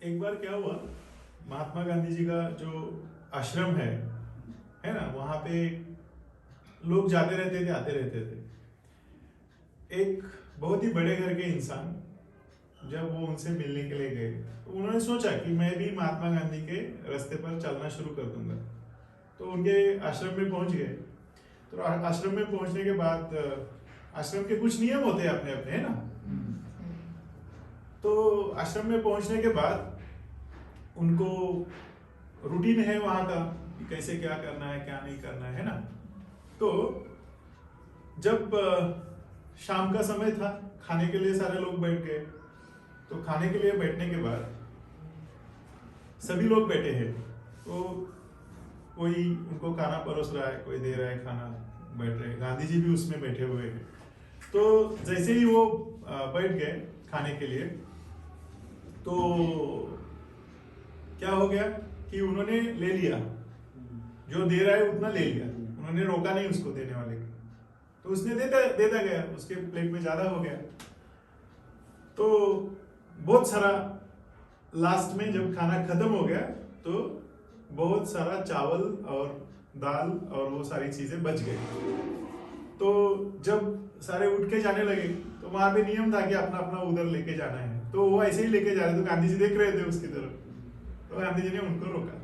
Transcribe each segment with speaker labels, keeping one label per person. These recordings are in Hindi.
Speaker 1: एक बार क्या हुआ, महात्मा गांधी जी का जो आश्रम है ना, वहां पे लोग जाते रहते थे, आते रहते थे। एक बहुत ही बड़े घर के इंसान जब वो उनसे मिलने के लिए गए तो उन्होंने सोचा कि मैं भी महात्मा गांधी के रास्ते पर चलना शुरू कर दूंगा। तो उनके आश्रम में पहुंच गए। तो आश्रम में पहुंचने के बाद आश्रम के कुछ नियम होते हैं अपने अपने, है ना। तो आश्रम में पहुंचने के बाद उनको रूटीन है वहां का कि कैसे क्या करना है क्या नहीं करना है ना। तो जब शाम का समय था, खाने के लिए सारे लोग बैठ गए। तो खाने के लिए बैठने के बाद सभी लोग बैठे हैं। तो कोई उनको खाना परोस रहा है, कोई दे रहा है खाना, बैठ रहे हैं। गांधी जी भी उसमें बैठे हुए हैं। तो जैसे ही वो बैठ गए खाने के लिए, तो क्या हो गया कि उन्होंने ले लिया, जो दे रहा है उतना ले लिया। उन्होंने रोका नहीं उसको देने वाले को। तो उसने देता गया, उसके प्लेट में ज्यादा हो गया। तो बहुत सारा, लास्ट में जब खाना खत्म हो गया तो बहुत सारा चावल और दाल और वो सारी चीजें बच गई। तो जब सारे उठ के जाने लगे तो वहां पे नियम था कि अपना अपना उधर लेके जाना है। तो वो ऐसे ही लेके जा रहे थे, तो गांधी जी देख रहे थे उसकी तरफ। तो गांधी जी ने उनको रोका।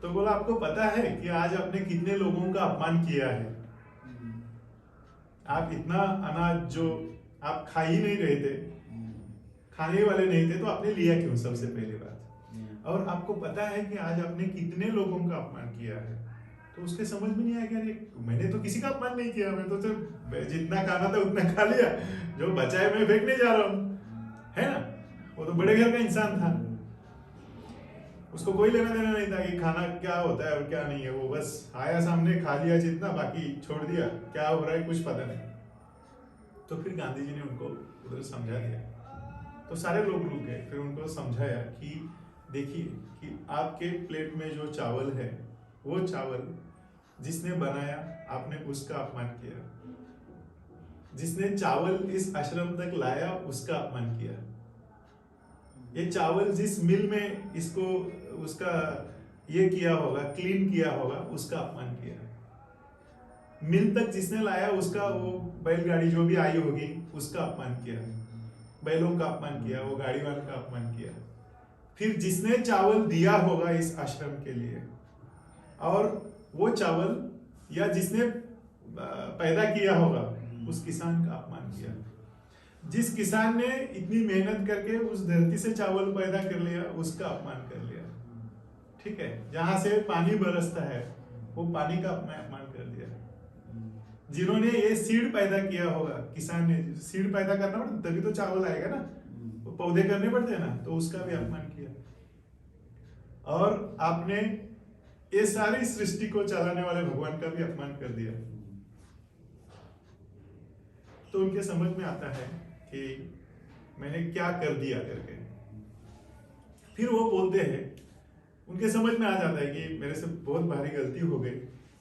Speaker 1: तो बोला, आपको पता है कि आज आपने कितने लोगों का अपमान किया है? आप इतना अनाज जो आप खा ही नहीं रहे थे, खाने वाले नहीं थे, तो आपने लिया क्यों? सबसे पहली बात। और आपको पता है कि आज आपने कितने लोगों का अपमान किया है? तो उसके समझ में नहीं आया कि अरे मैंने तो किसी का अपमान नहीं किया, मैं तो सिर्फ जितना खाना था उतना खा लिया, जो बचा है मैं फेंकने जा रहा हूँ, है ना। वो तो बड़े घर का इंसान था, उसको कोई लेना देना नहीं था कि खाना क्या होता है और क्या नहीं है। वो बस आया सामने, खा लिया जितना, बाकी छोड़ दिया, क्या हो रहा है कुछ पता नहीं। तो फिर गांधी जी ने उनको उधर समझा दिया। तो सारे लोग रुक गए। फिर उनको समझाया कि देखिए कि आपके प्लेट में जो चावल है, वो चावल जिसने बनाया, आपने उसका अपमान किया। जिसने चावल इस आश्रम तक लाया, उसका अपमान किया। ये चावल जिस मिल में इसको उसका ये किया होगा, क्लीन किया होगा, उसका अपमान किया। मिल तक जिसने लाया, उसका वो बैलगाड़ी जो भी आई होगी, उसका अपमान किया। बैलों का अपमान किया, वो गाड़ी वाले का अपमान किया। फिर जिसने चावल दिया होगा इस आश्रम के लिए, और वो चावल या जिसने पैदा किया होगा, उस किसान का अपमान किया। जिस किसान ने इतनी मेहनत करके उस धरती से चावल पैदा कर लिया, उसका अपमान कर लिया। ठीक है, जहां से पानी बरसता है, वो पानी का अपमान कर दिया। जिन्होंने ये सीड पैदा किया होगा, किसान ने सीड पैदा करना पड़ता तभी तो चावल आएगा ना, तो पौधे करने पड़ते हैं ना, तो उसका भी अपमान किया। और आपने ये सारी सृष्टि को चलाने वाले भगवान का भी अपमान कर दिया। तो उनके समझ में आता है कि मैंने क्या कर दिया करके। फिर वो बोलते हैं, उनके समझ में आ जाता है कि मेरे से बहुत भारी गलती हो गई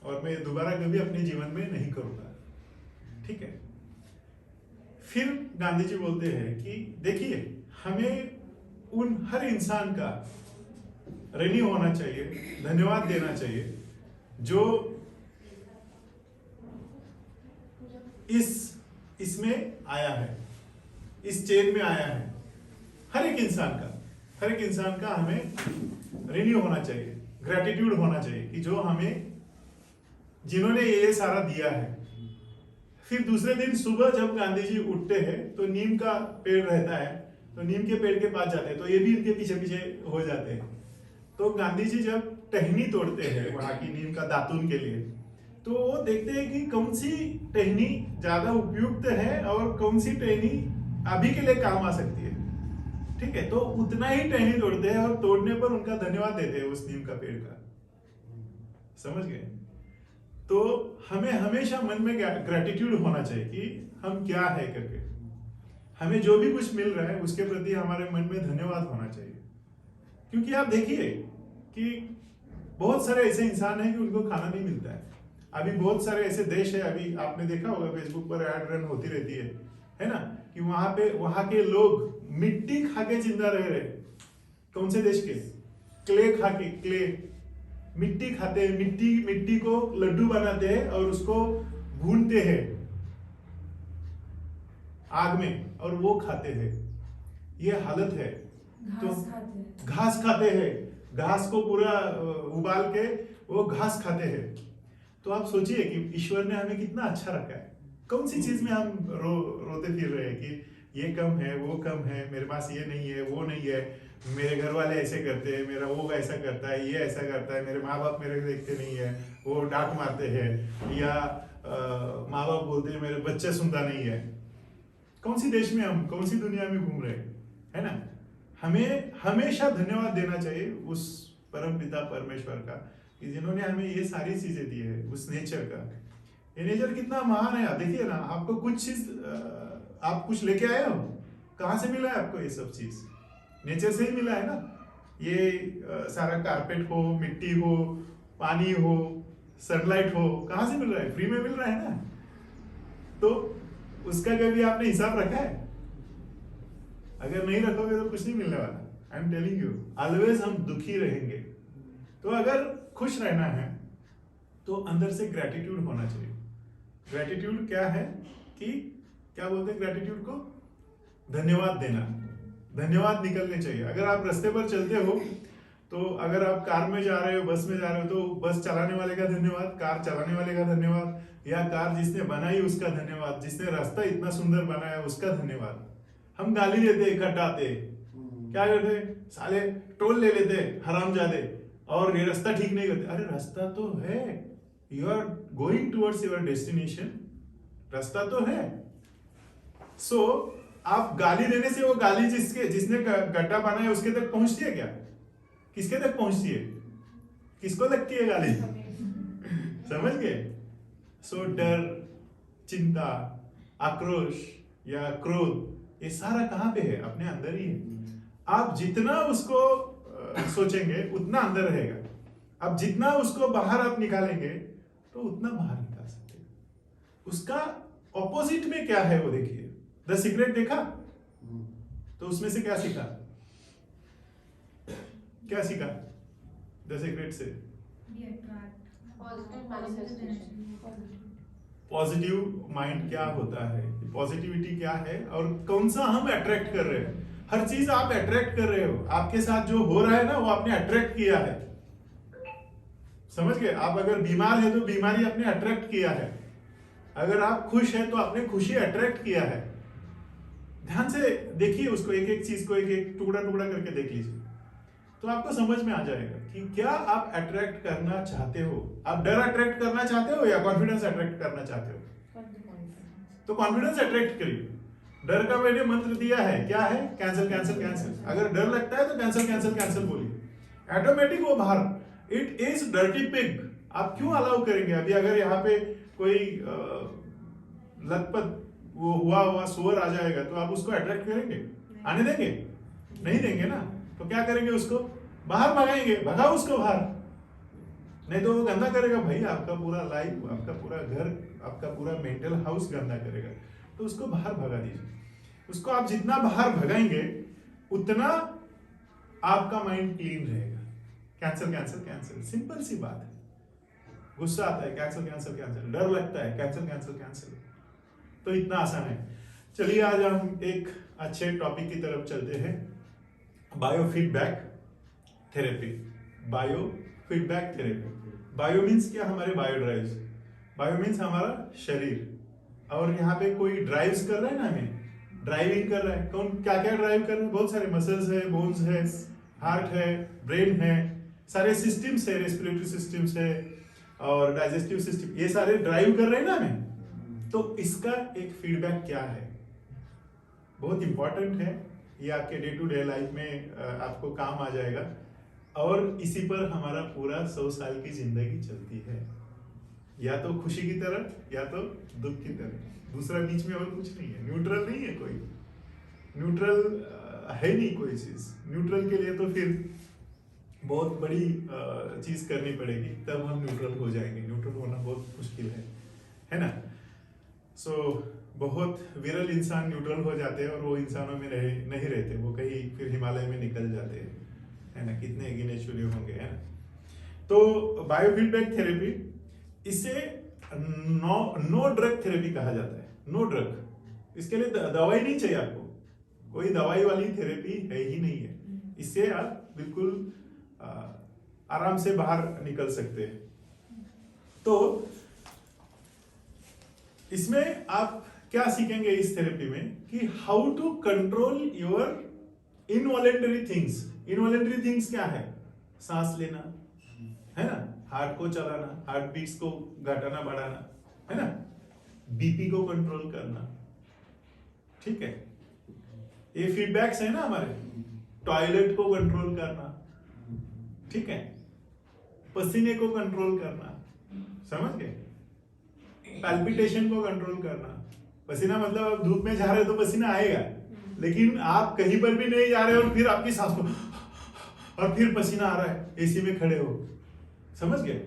Speaker 1: और मैं दोबारा कभी अपने जीवन में नहीं करूंगा। ठीक है। फिर गांधी जी बोलते हैं कि देखिए, हमें उन हर इंसान का ऋणी होना चाहिए, धन्यवाद देना चाहिए, जो इसमें आया है, इस चेन में आया है। हर एक इंसान का हमें ऋणी होना चाहिए, ग्रेटिट्यूड होना चाहिए कि जो हमें, जिन्होंने ये सारा दिया है। फिर दूसरे दिन सुबह जब गांधी जी उठते हैं तो नीम का पेड़ रहता है, तो नीम के पेड़ के पास जाते हैं, तो ये भी इनके पीछे पीछे हो जाते हैं। तो गांधी जी जब टहनी तोड़ते हैं वहां की नीम का दातुन के लिए, तो वो देखते हैं कि कौन सी टहनी ज्यादा उपयुक्त है और कौन सी टहनी अभी के लिए काम आ सकती है। ठीक है, तो उतना ही टहनी तोड़ते हैं और तोड़ने पर उनका धन्यवाद देते हैं उस नीम का पेड़ का। समझ गए? तो हमें हमेशा मन में ग्रेटिट्यूड होना चाहिए कि हम क्या है करके। हमें जो भी कुछ मिल रहा है उसके प्रति हमारे मन में धन्यवाद होना चाहिए। क्योंकि आप देखिए कि बहुत सारे ऐसे इंसान हैं कि उनको खाना नहीं मिलता है। अभी बहुत सारे ऐसे देश है, अभी आपने देखा होगा फेसबुक पर ऐड रन होती रहती है ना, कि वहां पे वहां के लोग मिट्टी खा के जिंदा रह रहे। कौन से देश के? क्ले खा के, क्ले मिट्टी खाते हैं, मिट्टी को लड्डू बनाते हैं और उसको भूनते हैं आग में और वो खाते हैं। ये हालत है। तो घास खाते हैं, घास को पूरा उबाल के वो घास खाते हैं। तो आप सोचिए कि ईश्वर ने हमें कितना अच्छा रखा है। कौन सी चीज में हम रोते फिर रहे हैं कि ये कम है, वो कम है, मेरे पास ये नहीं है, वो नहीं है, मेरे घर वाले ऐसे करते हैं, मेरा वो ऐसा करता है, ये ऐसा करता है, मेरे माँ बाप मेरे देखते नहीं है, वो डांट मारते हैं, या माँ बाप बोलते हैं मेरे बच्चे सुनता नहीं है। कौन सी देश में हम, कौन सी दुनिया में घूम रहे हैं, है ना? हमें हमेशा धन्यवाद देना चाहिए उस परम पिता परमेश्वर का कि जिन्होंने हमें ये सारी चीजें दी है, उस नेचर का। ये नेचर कितना महान है। देखिए ना, आपको कुछ चीज आप कुछ लेके आए हो, कहाँ से मिला है आपको? ये सब चीज नेचर से ही मिला है ना। ये सारा कारपेट हो, मिट्टी हो, पानी हो, सनलाइट हो, कहाँ से मिल रहा है? फ्री में मिल रहा है ना। तो उसका कभी आपने हिसाब रखा है? अगर नहीं रखोगे तो कुछ नहीं मिलने वाला। आई एम टेलिंग यू, ऑलवेज हम दुखी रहेंगे। तो अगर खुश रहना है तो अंदर से ग्रेटिट्यूड होना चाहिए। ग्रेटिट्यूड क्या है कि क्या बोलते हैं ग्रेटिट्यूड को? धन्यवाद देना। धन्यवाद निकलने चाहिए। अगर आप रास्ते पर चलते हो तो अगर आप कार में जा रहे हो, बस में जा रहे हो, तो बस चलाने वाले का धन्यवाद, कार चलाने वाले का धन्यवाद, या कार जिसने बनाई उसका धन्यवाद, जिसने रास्ता इतना सुंदर बनाया उसका धन्यवाद। हम गाली देते, खटाते, क्या करते, साले टोल ले लेते हरामजादे, और ये रास्ता ठीक नहीं करते। अरे रास्ता तो है, you are going towards your destination, रास्ता तो है। सो आप गाली देने से वो गाली जिसने गड्ढा बनाया उसके तक पहुंचती है क्या? किसके तक पहुंचती है? किसको लगती है गाली? समझ गए? सो डर, चिंता, आक्रोश या क्रोध, ये सारा कहां पे है? अपने अंदर ही है। आप जितना उसको सोचेंगे उतना अंदर रहेगा। अब जितना उसको बाहर आप निकालेंगे तो उतना बाहर निकाल सकते हैं। उसका ऑपोजिट में क्या है वो देखिए। द सीक्रेट देखा तो उसमें से क्या सीखा? क्या सीखा द सीक्रेट से? पॉजिटिव माइंड क्या होता है, पॉजिटिविटी क्या है, और कौन सा हम अट्रैक्ट कर रहे हैं। हर चीज आप अट्रैक्ट कर रहे हो। आपके साथ जो हो रहा है ना वो आपने अट्रैक्ट किया है। समझ गए? आप अगर बीमार है तो बीमारी आपने अट्रैक्ट किया है। अगर आप खुश है तो आपने खुशी अट्रैक्ट किया है। ध्यान से देखिए उसको, एक एक चीज को एक एक टुकड़ा टुकड़ा करके देख लीजिए तो आपको समझ में आ जाएगा कि क्या आप अट्रैक्ट करना चाहते हो। आप डर अट्रैक्ट करना चाहते हो या कॉन्फिडेंस अट्रैक्ट करना चाहते हो? तो कॉन्फिडेंस अट्रैक्ट करिए। डर का मैंने मंत्र दिया है, क्या है? Cancel cancel cancel. अगर डर लगता है तो कैंसिल कैंसिल कैंसिल बोलिए, ऑटोमेटिक वो बाहर। It is dirty pig. आप क्यों अलाउ करेंगे? अभी अगर यहाँ पे कोई लतपत वो हुआ सुअर आ जाएगा तो आप उसको अट्रैक्ट करेंगे? आने देंगे? नहीं देंगे ना। तो क्या करेंगे? उसको बाहर भगाएंगे। भगाओ उसको बाहर, नहीं तो वो गंदा करेगा भाई आपका पूरा लाइफ, आपका पूरा घर, आपका पूरा मेंटल हाउस गंदा करेगा। तो उसको बाहर भगा दीजिए। उसको आप जितना बाहर भगाएंगे उतना आपका माइंड क्लीन रहेगा। कैंसिल कैंसिल कैंसिल, सिंपल सी बात है। गुस्सा आता है, कैंसिल कैंसिल कैंसिल। डर लगता है, कैंसिल कैंसिल कैंसिल। तो इतना आसान है। चलिए आज हम एक अच्छे टॉपिक की तरफ चलते हैं, biofeedback therapy. Biofeedback therapy. Bio means क्या? हमारे बायो ड्राइव्स। बायो मीन्स हमारा शरीर, और यहाँ पे कोई ड्राइव्स कर रहा है ना, हमें ड्राइविंग कर रहा है। कौन क्या क्या ड्राइव कर रहे हैं? बहुत सारे मसल्स है, बोन्स है, हार्ट है, ब्रेन है, सारे सिस्टम्स है, रेस्पिरेटरी सिस्टम्स है और डाइजेस्टिव सिस्टम, ये सारे ड्राइव कर रहे हैं ना हमें। तो इसका एक फीडबैक क्या है? बहुत इंपॉर्टेंट है। ये आपके डे टू डे लाइफ में आपको काम आ जाएगा, और इसी पर हमारा पूरा 100 साल की जिंदगी चलती है। या तो खुशी की तरफ या तो दुख की तरफ, दूसरा बीच में और कुछ नहीं है। न्यूट्रल नहीं है कोई, न्यूट्रल है नहीं कोई चीज। न्यूट्रल के लिए तो फिर बहुत बड़ी चीज करनी पड़ेगी, तब हम न्यूट्रल हो जाएंगे। न्यूट्रल होना बहुत मुश्किल है ना। सो बहुत विरल इंसान न्यूट्रल हो जाते हैं, और वो इंसानों में नहीं रहते, वो कहीं फिर हिमालय में निकल जाते हैं। है ना, कितने गिने चुने होंगे, है ना। तो बायोफीडबैक थेरेपी, इसे नो ड्रग थेरेपी कहा जाता है। नो ड्रग, इसके लिए दवाई नहीं चाहिए आपको, कोई दवाई वाली थेरेपी है ही नहीं है। इससे आप बिल्कुल आराम से बाहर निकल सकते हैं। तो इसमें आप क्या सीखेंगे इस थेरेपी में कि how to control your involuntary things. Involuntary things क्या है? सांस लेना, है ना, हार्ट को चलाना, हार्ट बीट्स को घटाना बढ़ाना, है ना, बीपी को कंट्रोल करना, ठीक है, ये फीडबैक्स है ना हमारे। टॉयलेट को कंट्रोल करना, ठीक है, पसीने को कंट्रोल करना, समझ गए, पैल्पिटेशन को कंट्रोल करना। पसीना मतलब आप धूप में जा रहे हो तो पसीना आएगा, लेकिन आप कहीं पर भी नहीं जा रहे हो और फिर आपकी सांस को और फिर पसीना आ रहा है, एसी में खड़े हो, समझ गए?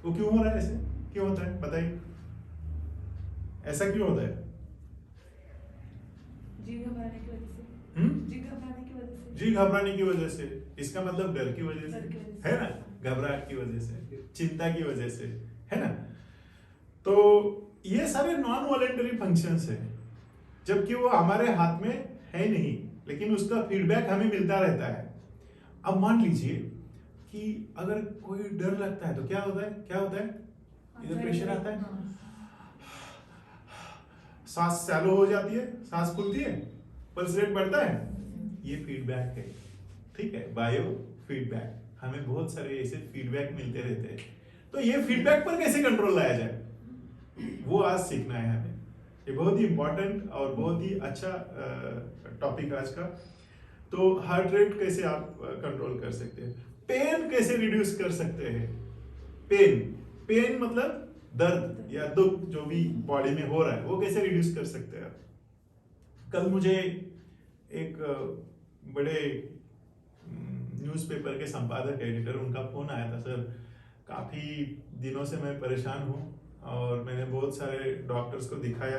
Speaker 1: वो क्यों हो रहा है? ऐसे क्यों होता है बताइए, ऐसा क्यों होता है?
Speaker 2: जी घबराने की वजह से। जी घबराने की वजह से।
Speaker 1: जी घबराने की वजह से, इसका मतलब डर की वजह से, है ना, घबराहट की वजह से, चिंता की वजह से, है ना। तो ये सारे नॉन वॉलेंटरी फंक्शंस है, जबकि वो हमारे हाथ में है नहीं, लेकिन उसका फीडबैक हमें मिलता रहता है। अब मान लीजिए कि अगर कोई डर लगता है तो क्या होता है? क्या होता है? इधर प्रेशर आता है, सांस शैलो हो जाती है, सांस खुलती है, पल्स रेट बढ़ता है, ये फीडबैक है, ठीक है, बायो फीडबैक। हमें बहुत सारे ऐसे फीडबैक मिलते रहते हैं। तो ये फीडबैक पर कैसे कंट्रोल लाया जाए, वो आज सीखना है हमें। ये बहुत ही इंपॉर्टेंट और बहुत ही अच्छा टॉपिक आज का। तो हार्ट रेट कैसे आप कंट्रोल कर सकते हैं, पेन कैसे रिड्यूस कर सकते हैं। पेन मतलब दर्द या दुख जो भी बॉडी में हो रहा है, वो कैसे रिड्यूस कर सकते हैं आप। कल मुझे एक बड़े न्यूज़पेपर के संपादक, एडिटर, उनका फोन आया था, सर काफ़ी दिनों से मैं परेशान हूँ और मैंने बहुत सारे डॉक्टर्स को दिखाया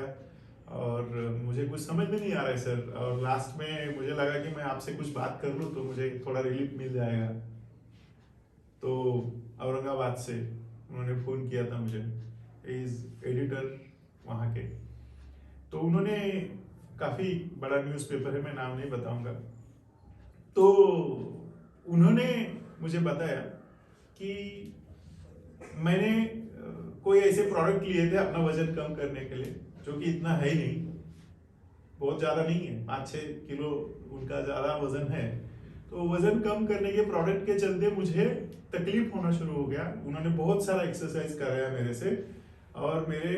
Speaker 1: और मुझे कुछ समझ में नहीं आ रहा है सर, और लास्ट में मुझे लगा कि मैं आपसे कुछ बात कर लूँ तो मुझे थोड़ा रिलीफ मिल जाएगा। तो औरंगाबाद से उन्होंने फ़ोन किया था मुझे, इज एडिटर वहाँ के। तो उन्होंने, काफ़ी बड़ा न्यूज़पेपर है, मैं नाम नहीं बताऊंगा, तो उन्होंने मुझे बताया कि मैंने कोई ऐसे प्रोडक्ट लिए थे अपना वजन कम करने के लिए, जो कि इतना है ही नहीं, बहुत ज़्यादा नहीं है, 5-6 किलो उनका ज़्यादा वजन है। तो वजन कम करने के प्रोडक्ट के चलते मुझे तकलीफ होना शुरू हो गया। उन्होंने बहुत सारा एक्सरसाइज कराया मेरे से, और मेरे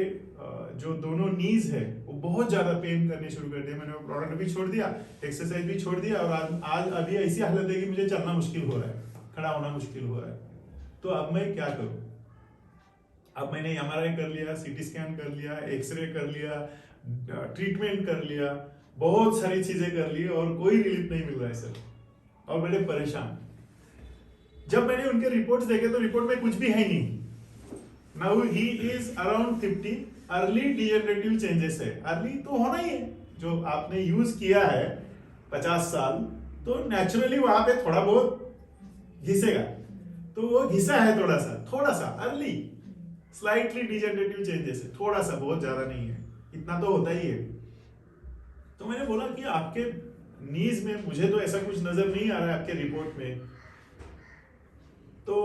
Speaker 1: जो दोनों नीज है वो बहुत ज़्यादा पेन करने शुरू कर दिया। मैंने वो प्रोडक्ट भी छोड़ दिया, एक्सरसाइज भी छोड़ दिया, और आज अभी ऐसी हालत है कि मुझे चलना मुश्किल हो रहा है, खड़ा होना मुश्किल हो रहा है। तो अब मैं क्या करूँ? अब मैंने MRI कर लिया, CT स्कैन कर लिया, एक्सरे कर लिया, ट्रीटमेंट कर लिया, बहुत सारी चीजें कर ली और कोई रिलीफ नहीं मिल रहा है सर, और बड़े परेशान। जब मैंने उनके रिपोर्ट्स देखे तो रिपोर्ट में कुछ भी है नहीं। Now he is around 50, early degenerative changes है। अर्ली तो होना ही है, जो आपने यूज किया है 50 साल, तो नेचुरली वहां पे थोड़ा बहुत घिसेगा, तो वो घिसा है थोड़ा सा अर्ली, स्लाइटली डिजेनरेटिव चेंजेस है, थोड़ा सा, बहुत ज्यादा नहीं है, इतना तो होता ही है। तो मैंने बोला कि आपके नीज में मुझे तो ऐसा कुछ नजर नहीं आ रहा है आपके रिपोर्ट में, तो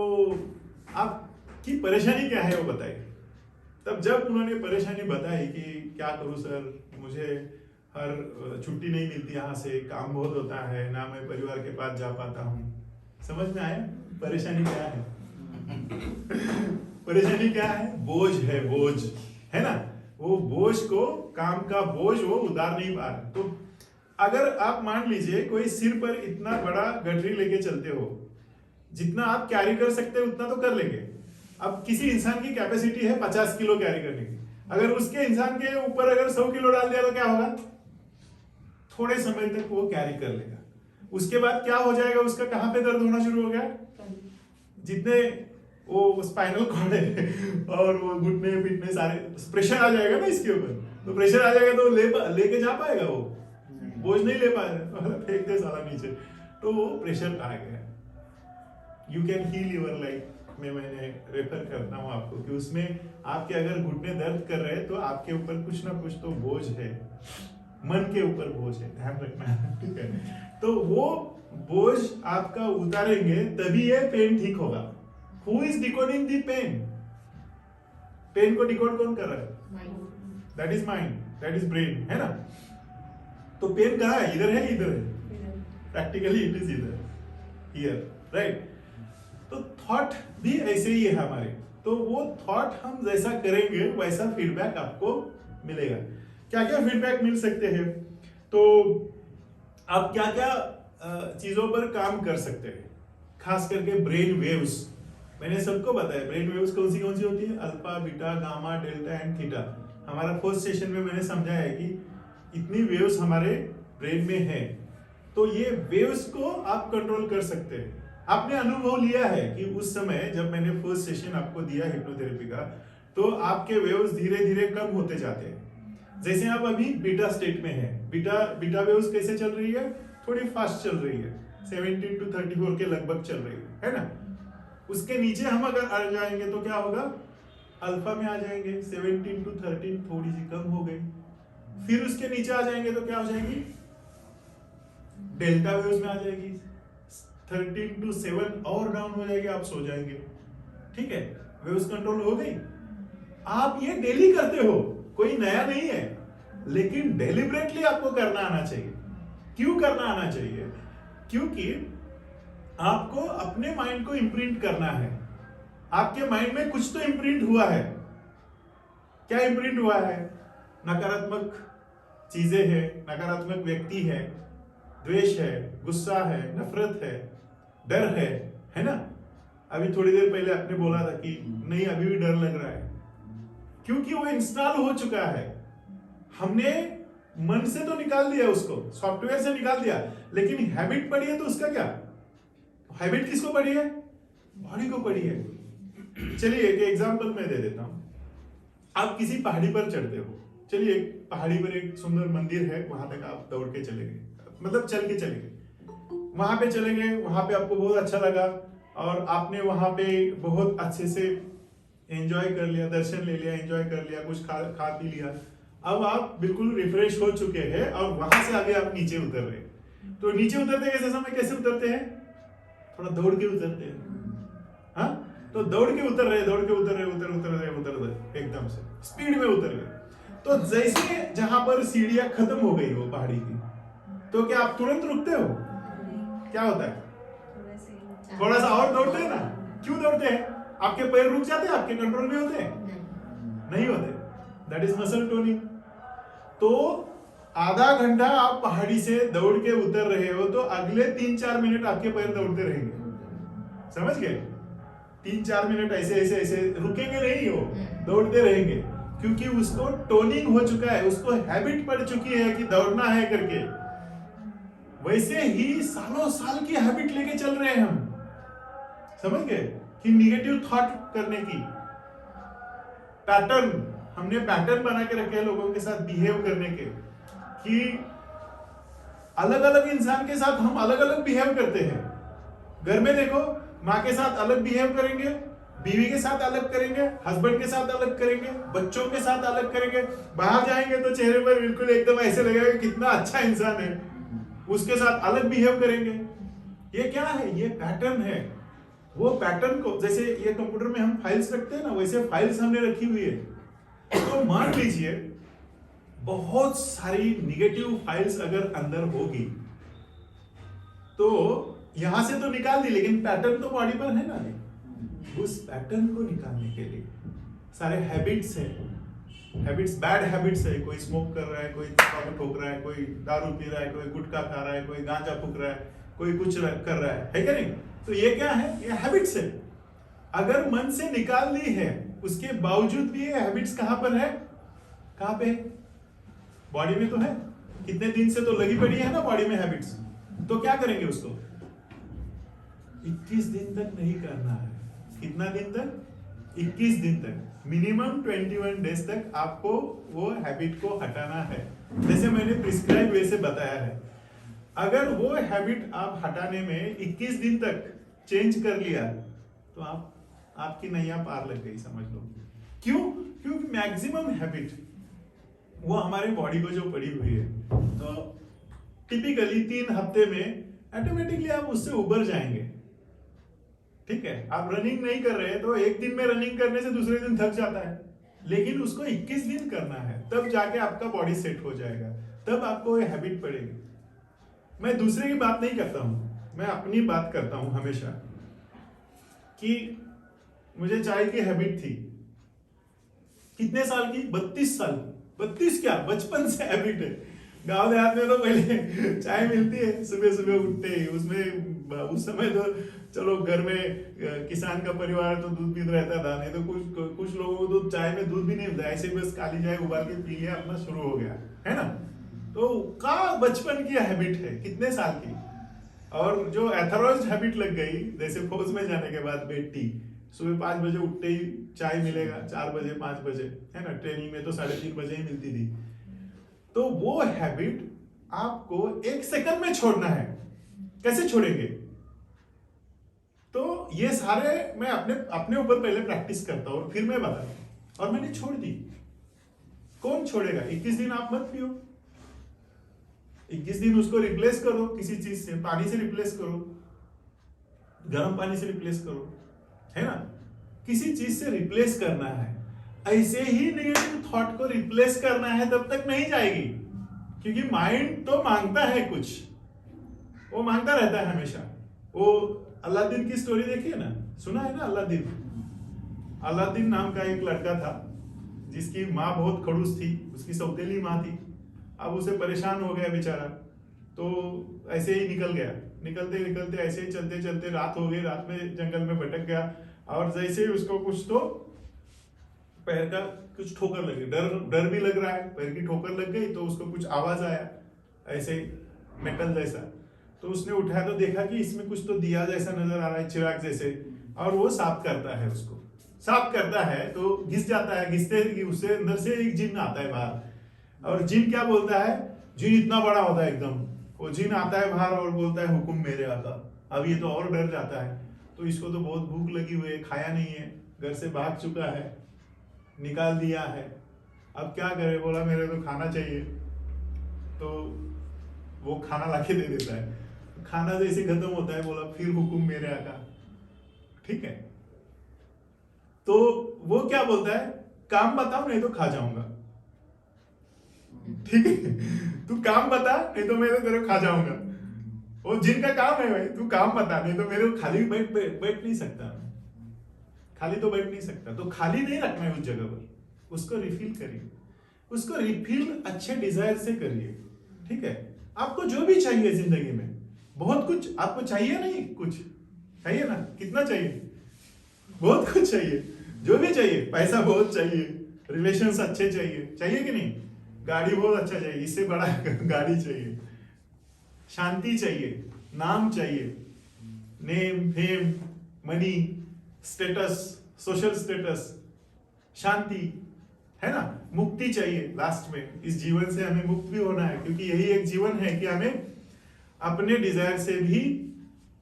Speaker 1: आपकी परेशानी क्या है वो बताइए। तब जब उन्होंने परेशानी बताई कि क्या करूं सर, मुझे हर छुट्टी नहीं मिलती, यहाँ से काम बहुत होता है, ना मैं परिवार के पास जा पाता हूँ। समझ में आया परेशानी क्या है? परेशानी क्या है? बोझ है, बोझ है ना, वो बोझ को, काम का बोझ वो उतार नहीं पा रहे। तो अगर आप मान लीजिए कोई सिर पर इतना बड़ा गठरी लेके चलते हो, जितना आप कैरी कर सकते हो उतना तो कर लेंगे। अब किसी इंसान की कैपेसिटी है 50 किलो कैरी करने की, अगर उसके इंसान के ऊपर अगर 100 किलो डाल दिया तो क्या होगा? थोड़े समय तक वो कैरी कर लेगा, उसके बाद क्या हो जाएगा, उसका कहां पे दर्द होना शुरू हो गया? जितने वो स्पाइनल कॉर्ड है और वो घुटने पिटने सारे, प्रेशर आ जाएगा ना इसके ऊपर, तो प्रेशर आ जाएगा तो लेके जा पाएगा, वो बोझ नहीं ले पाएगा, फेंक दे साला नीचे, तो वो प्रेशर आ गया। You can heal your life में मैंने रेफर करता हूँ आपको कि उसमें आपके अगर घुटने दर्द कर रहे हैं तो आपके ऊपर कुछ ना कुछ तो बोझ है, मन के ऊपर बोझ है, ध्यान रखना। ठीक है, तो वो बोझ आपका उतारेंगे तभी ये पेन ठीक होगा। Who is decoding the pain? Pain को डिकोड कौन कर रहा है? That is mind, that is brain, है ना? तो पेन कहाँ है? इधर है, इधर है? प्रैक्टिकली इट इज इधर, हियर, राइट? तो थॉट भी ऐसे ही है हमारे। तो वो थॉट हम जैसा करेंगे वैसा फीडबैक आपको मिलेगा। क्या क्या फीडबैक मिल सकते हैं? तो आप क्या क्या चीजों पर काम कर सकते हैं, खास करके ब्रेन वेव्स। मैंने सबको बताया ब्रेन वेव्स कौन सी होती है, alpha, beta, gamma, delta and theta. हमारा फर्स्ट सेशन में मैंने समझाया है कि इतनी वेव्स हमारे ब्रेन में है। तो ये वेव्स को आप कंट्रोल कर सकते हैं। आपने अनुभव लिया है कि उस समय जब मैंने फर्स्ट सेशन आपको दिया हिप्नोथेरेपी का, तो आपके वेव्स धीरे धीरे कम होते जाते हैं। जैसे आप अभी बीटा स्टेट में हैं, बीटा वेव्स कैसे चल रही है? थोड़ी फास्ट चल रही है, 17 to 34 के लगभग चल रही है ना? उसके नीचे हम अगर आ जाएंगे तो क्या होगा? अल्फा में आ जाएंगे, 17 to 13 थोड़ी सी कम हो गई। फिर उसके नीचे आ जाएंगे तो क्या हो जाएगी? डेल्टा वेव्स में आ जाएगी, 13 to 7 और डाउन हो जाएगी, आप सो जाएंगे। ठीक है, वेव्स कंट्रोल हो गई। आप ये डेली करते हो, कोई नया नहीं है, लेकिन डेलिबरेटली आपको करना आना चाहिए। क्यों करना आना चाहिए? क्योंकि आपको अपने माइंड को इम्प्रिंट करना है। आपके माइंड में कुछ तो इम्प्रिंट हुआ है। क्या इम्प्रिंट हुआ है? नकारात्मक चीजें हैं, नकारात्मक व्यक्ति है, द्वेष है, गुस्सा है, नफरत है, डर है ना? अभी थोड़ी देर पहले आपने बोला था कि नहीं अभी भी डर लग रहा है, क्योंकि वो इंस्टॉल हो चुका है। हमने मन से तो निकाल दिया, उसको सॉफ्टवेयर से निकाल दिया, लेकिन हैबिट पड़ी है तो उसका क्या? हैबिट किसको पड़ी है? बॉडी को पड़ी है। चलिए एक एग्जांपल मैं दे देता हूं। आप किसी पहाड़ी पर चढ़ते हो, चलिए एक पहाड़ी पर एक सुंदर मंदिर है, वहां तक आप दौड़ के चले गए, मतलब चल के चले गए। वहां पे चले गए, वहां पे आपको बहुत अच्छा लगा और आपने वहां पे बहुत अच्छे से एंजॉय कर लिया, दर्शन ले लिया, एंजॉय कर लिया, कुछ खा पी लिया। अब आप बिल्कुल रिफ्रेश हो चुके हैं और वहां से आगे आप नीचे उतर रहे। तो नीचे उतरते कैसे समय कैसे उतरते हैं? थोड़ा दौड़ के उतरते हैं। हाँ, तो दौड़ के उतर रहे उतर एकदम से स्पीड में उतर गए। तो जैसे जहां पर सीढ़ियां खत्म हो गई हो पहाड़ी की, तो क्या आप तुरंत रुकते हो? क्या होता है? थोड़ा सा और दौड़ते हैं ना। क्यों दौड़ते हैं? आपके पैर रुक जाते हैं, आपके कंट्रोल में होते हैं? नहीं होते। That is muscle toning. तो आधा घंटा आप पहाड़ी से दौड़ के उतर रहे हो, तो अगले 3-4 मिनट आपके पैर दौड़ते रहेंगे। समझ गए? 3-4 मिनट ऐसे रुकेंगे नहीं, हो दौड़ते रहेंगे, क्योंकि उसको टोनिंग हो चुका है, उसको हैबिट पड़ चुकी है कि दौड़ना है करके। वैसे ही सालों साल की हैबिट लेके चल रहे हैं हम। समझ गए? कि निगेटिव थॉट करने की पैटर्न, हमने पैटर्न बना के रखे हैं लोगों के साथ बिहेव करने के, कि अलग अलग इंसान के साथ हम अलग अलग बिहेव करते हैं। घर में देखो, माँ के साथ अलग बिहेव करेंगे, बीवी के साथ अलग करेंगे, हस्बैंड के साथ अलग करेंगे, बच्चों के साथ अलग करेंगे। बाहर जाएंगे तो चेहरे पर बिल्कुल एकदम ऐसे लगेगा कितना अच्छा इंसान है, उसके साथ अलग बिहेव करेंगे। ये क्या है? ये पैटर्न है। वो पैटर्न को, जैसे ये कंप्यूटर में हम फाइल्स रखते हैं ना, वैसे फाइल्स हमने रखी हुई है। तो मान लीजिए बहुत सारी निगेटिव फाइल्स अगर अंदर होगी, तो यहां से तो निकाल दी, लेकिन पैटर्न तो बॉडी पर है ना। उस पैटर्न को निकालने के लिए सारे हैबिट्स हैं, हैबिट्स, बैड हैबिट्स है। कोई स्मोक कर रहा है, कोई तंबाकू ठोक रहा है, कोई दारू पी रहा है, कोई गुटखा खा रहा है, कोई गांजा फूक रहा है, कोई कुछ कर रहा है क्या नहीं? तो ये क्या है? ये हैबिट्स है। अगर मन से निकाल ली है, उसके बावजूद भी ये हैबिट्स कहां पर है? कहां पे? बॉडी में तो है। कितने दिन से तो लगी पड़ी है ना बॉडी में हैबिट्स। तो क्या करेंगे उसको? 21 दिन तक नहीं करना है। कितना दिन तक? 21 दिन तक, मिनिमम 21 डेज तक आपको वो हैबिट को हटाना है, जैसे मैंने प्रिस्क्राइब वे से बताया है। अगर वो हैबिट आप हटाने में 21 दिन तक चेंज कर लिया तो आपकी नैया पार लग गई, समझ लो। क्यों? क्योंकि मैक्सिमम हैबिट वो हमारे बॉडी को जो पड़ी हुई है, तो टिपिकली 3 हफ्ते में ऑटोमेटिकली आप उससे उबर जाएंगे। ठीक है, आप रनिंग नहीं कर रहे तो एक दिन में रनिंग करने से दूसरे दिन थक जाता है, लेकिन उसको 21 दिन करना है, तब जाके आपका बॉडी सेट हो जाएगा, तब आपको ये हैबिट पड़ेगी। मैं दूसरे की बात नहीं करता हूं, मैं अपनी बात करता हूं हमेशा, कि मुझे चाय की हैबिट थी। कितने साल की? 32 साल। 32 क्या, बचपन से हैबिट है। गांव देहात में तो पहले चाय मिलती है सुबह सुबह उठते ही, उसमें उस समय तो चलो घर में किसान का परिवार तो दूध पीता रहता था, नहीं तो कुछ लोगों को तो चाय में दूध भी नहीं मिलता, ऐसे बस काली चाय उबाल के पी लिया, अपना शुरू हो गया, है ना। तो का बचपन की हैबिट है, कितने साल की। और जो एथरोइज्ड हैबिट लग गई, जैसे फौज में जाने के बाद बेड टी, सुबह 5 बजे उठते ही चाय मिलेगा, 4 बजे 5 बजे, है ना। ट्रेनिंग में तो 3:30 बजे ही मिलती थी। तो वो हैबिट आपको 1 सेकंड में छोड़ना है। कैसे छोड़ेंगे? तो ये सारे मैं अपने ऊपर पहले प्रैक्टिस करता हूं और फिर मैं बताता हूं, और मैंने छोड़ दी। कौन छोड़ेगा? 21 दिन आप मत पियो, 21 दिन उसको रिप्लेस करो किसी चीज से, पानी से रिप्लेस करो, गर्म पानी से रिप्लेस करो, है ना। किसी चीज से रिप्लेस करना है। ऐसे ही नेगेटिव थॉट को रिप्लेस करना है, तब तक नहीं जाएगी, क्योंकि माइंड तो मांगता है कुछ, वो मांगता रहता है हमेशा। वो अलादीन की स्टोरी देखिए ना, सुना है ना अलादीन। अलादीन नाम का एक लड़का था जिसकी माँ बहुत खड़ूस थी, उसकी सौतेली माँ थी। अब उसे परेशान हो गया बेचारा, तो ऐसे ही निकल गया। निकलते निकलते ऐसे ही चलते चलते रात हो गई, रात में जंगल में भटक गया, और जैसे ही उसको कुछ तो पैर का कुछ ठोकर लगी, डर भी लग रहा है, पैर की ठोकर लग गई, तो उसको कुछ आवाज आया ऐसे मेटल जैसा। तो उसने उठाया तो देखा कि इसमें कुछ तो दिया जैसा नजर आ रहा है, चिराग जैसे, और वो साफ करता है उसको। साफ करता है तो घिस जाता है, घिसते उससे अंदर से एक जिन आता है बाहर। और जिन क्या बोलता है? जिन इतना बड़ा होता है एकदम, वो जिन आता है बाहर और बोलता है हुकुम मेरे आका। अब ये तो और डर जाता है, तो इसको तो बहुत भूख लगी हुई है, खाया नहीं है, घर से भाग चुका है, निकाल दिया है, अब क्या करे? बोला मेरे तो खाना चाहिए। तो वो खाना लाके दे देता है। खाना जैसे खत्म होता है, बोला फिर हुकुम मेरे आका। ठीक है, तो वो क्या बोलता है? काम बताओ नहीं तो खा जाऊंगा। ठीक है, तू काम बता नहीं तो मैं तेरे को खा जाऊंगा। वो जिनका काम है भाई, तू काम बता नहीं तो मेरे को खाली बैठ नहीं सकता, खाली तो बैठ नहीं सकता। तो खाली नहीं रखना है उस जगह पर, उसको रिफिल करिए, उसको रिफिल अच्छे डिजायर से करिए। ठीक है, आपको जो भी चाहिए जिंदगी में, बहुत कुछ आपको चाहिए, नहीं कुछ चाहिए ना, कितना चाहिए? बहुत कुछ चाहिए, जो भी चाहिए, पैसा बहुत चाहिए, रिलेशंस अच्छे चाहिए कि नहीं, गाड़ी बहुत अच्छा चाहिए, इससे बड़ा गाड़ी चाहिए, शांति चाहिए, नाम चाहिए, name fame money status, social status, शांति, है ना, मुक्ति चाहिए। लास्ट में इस जीवन से हमें मुक्त भी होना है, क्योंकि यही एक जीवन है कि हमें अपने डिजायर से भी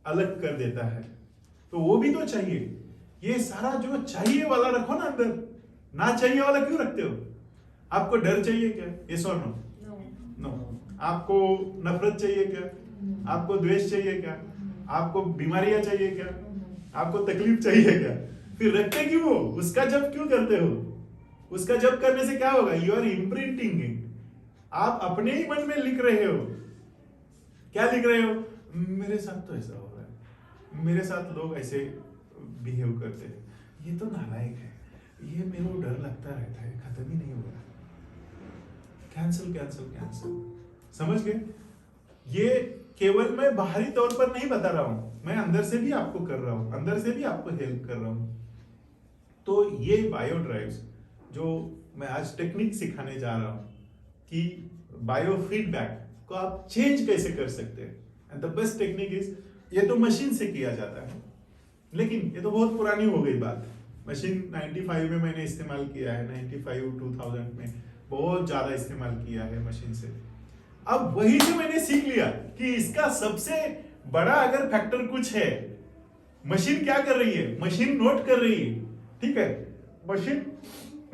Speaker 1: अलग कर देता है, तो वो भी तो चाहिए। ये सारा जो चाहिए वाला रखो ना अंदर, ना चाहिए वाला क्यों रखते हो? आपको डर चाहिए क्या? यस और नो? नो। आपको नफरत चाहिए क्या? आपको द्वेष चाहिए क्या? आपको बीमारियां चाहिए क्या? आपको तकलीफ चाहिए क्या? फिर रखते क्यों हो? उसका जब क्यों करते हो? उसका जब करने से क्या होगा? You are imprinting it. आप अपने ही मन में लिख रहे हो। क्या लिख रहे हो? मेरे साथ तो ऐसा हो रहा है, मेरे साथ लोग ऐसे बिहेव करते हैं, ये तो नालायक है, ये मेरे को डर लगता रहता है, खत्म ही नहीं हो रहा। Cancel cancel cancel. समझ गए? ये केवल मैं बाहरी तौर पर नहीं बता रहा हूं, मैं अंदर से भी आपको कर रहा हूं, अंदर से भी आपको हेल्प कर रहा हूं। तो ये बायो ड्राइव्स जो मैं आज टेक्निक सिखाने जा रहा हूं कि बायो फीडबैक को आप चेंज कैसे कर सकते हैं, and the best technique is, ये तो मशीन से किया जाता है, लेकिन ये तो बहुत पुरानी हो गई बात। मशीन 95 में मैंने इस्तेमाल किया है, 95 2000 में बहुत ज्यादा इस्तेमाल किया है मशीन से। अब वही जो मैंने सीख लिया कि इसका सबसे बड़ा अगर फैक्टर कुछ है, मशीन क्या कर रही है? मशीन नोट कर रही है, ठीक है, मशीन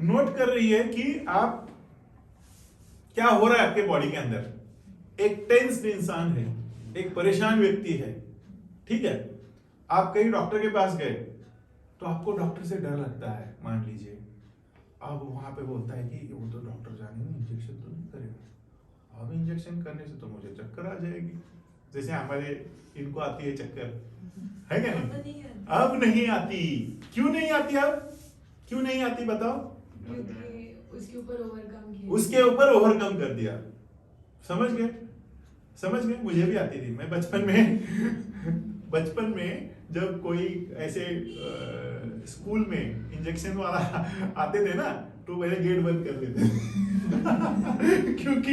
Speaker 1: नोट कर रही है कि आप क्या हो रहा है आपके बॉडी के अंदर। एक टेंस्ड इंसान है, एक परेशान व्यक्ति है, ठीक है, आप कहीं डॉक्टर के पास गए तो आपको डॉक्टर से डर लगता है, मान लीजिए, अब वहां पे बोलता है कि वो तो डॉक्टर जाने इंजेक्शन तो नहीं करेगा, अब इंजेक्शन करने से तो मुझे चक्कर आ जाएगी, जैसे हमारे इनको आती है चक्कर, है क्या नहीं? अब नहीं आती। क्यों नहीं आती? अब क्यों नहीं आती बताओ?
Speaker 2: उसके ऊपर ओवरकम किया,
Speaker 1: उसके ऊपर ओवरकम कर दिया। समझ गए? समझ गए? मुझे भी आती थी। मैं बचपन में जब कोई ऐसे स्कूल में इंजेक्शन वाला आते थे ना, तो पहले गेट बंद कर देते क्योंकि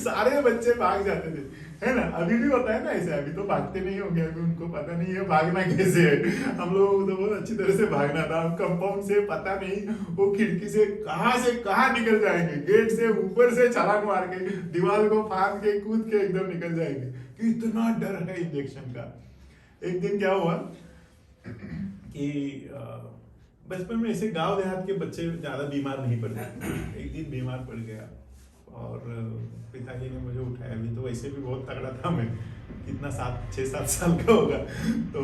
Speaker 1: सारे बच्चे भाग जाते थे, है ना? अभी भी होता है ना ऐसे, अभी तो भागते नहीं होंगे, अभी उनको पता नहीं है भागना कैसे है। हम लोगों को तो बहुत अच्छी तरह से भागना था, कंपाउंड से पता नहीं वो खिड़की से कहाँ निकल जाएंगे, गेट से ऊपर से छलांग मार के दीवार को फांद के कूद के एकदम निकल जाएंगे, कि इतना डर है इंजेक्शन का। एक दिन क्या हुआ कि बचपन में ऐसे गांव देहात के बच्चे ज्यादा बीमार नहीं पड़ते, एक दिन बीमार पड़ गया और पिताजी ने मुझे उठाया, अभी तो वैसे भी बहुत तगड़ा था मैं, कितना 6-7 साल का होगा, तो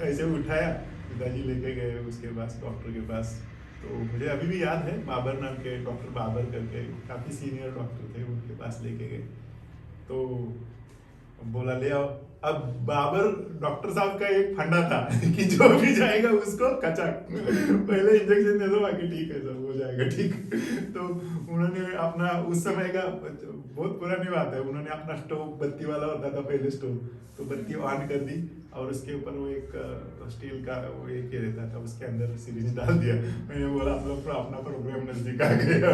Speaker 1: ऐसे उठाया, पिताजी लेके गए उसके पास, डॉक्टर के पास। तो मुझे अभी भी याद है, बाबर नाम के डॉक्टर, बाबर करके काफी सीनियर डॉक्टर थे, उनके पास लेके गए, तो बोला ले आओ। अब बाबर डॉक्टर साहब का एक फंडा था कि जो भी जाएगा उसको कचक पहले इंजेक्शन दे दो, बाकी ठीक है, सब हो जाएगा ठीक। तो उन्होंने अपना, उस समय का बहुत पुरानी बात है, उन्होंने अपना स्टोव, बत्ती वाला होता था पहले स्टोव, तो बत्ती ऑन कर दी और उसके ऊपर वो एक स्टील का वो एक रहता था, उसके अंदर सिरिंज डाल दिया। मैंने बोला हम लोग अपना प्रोग्राम नजदीक आ गया।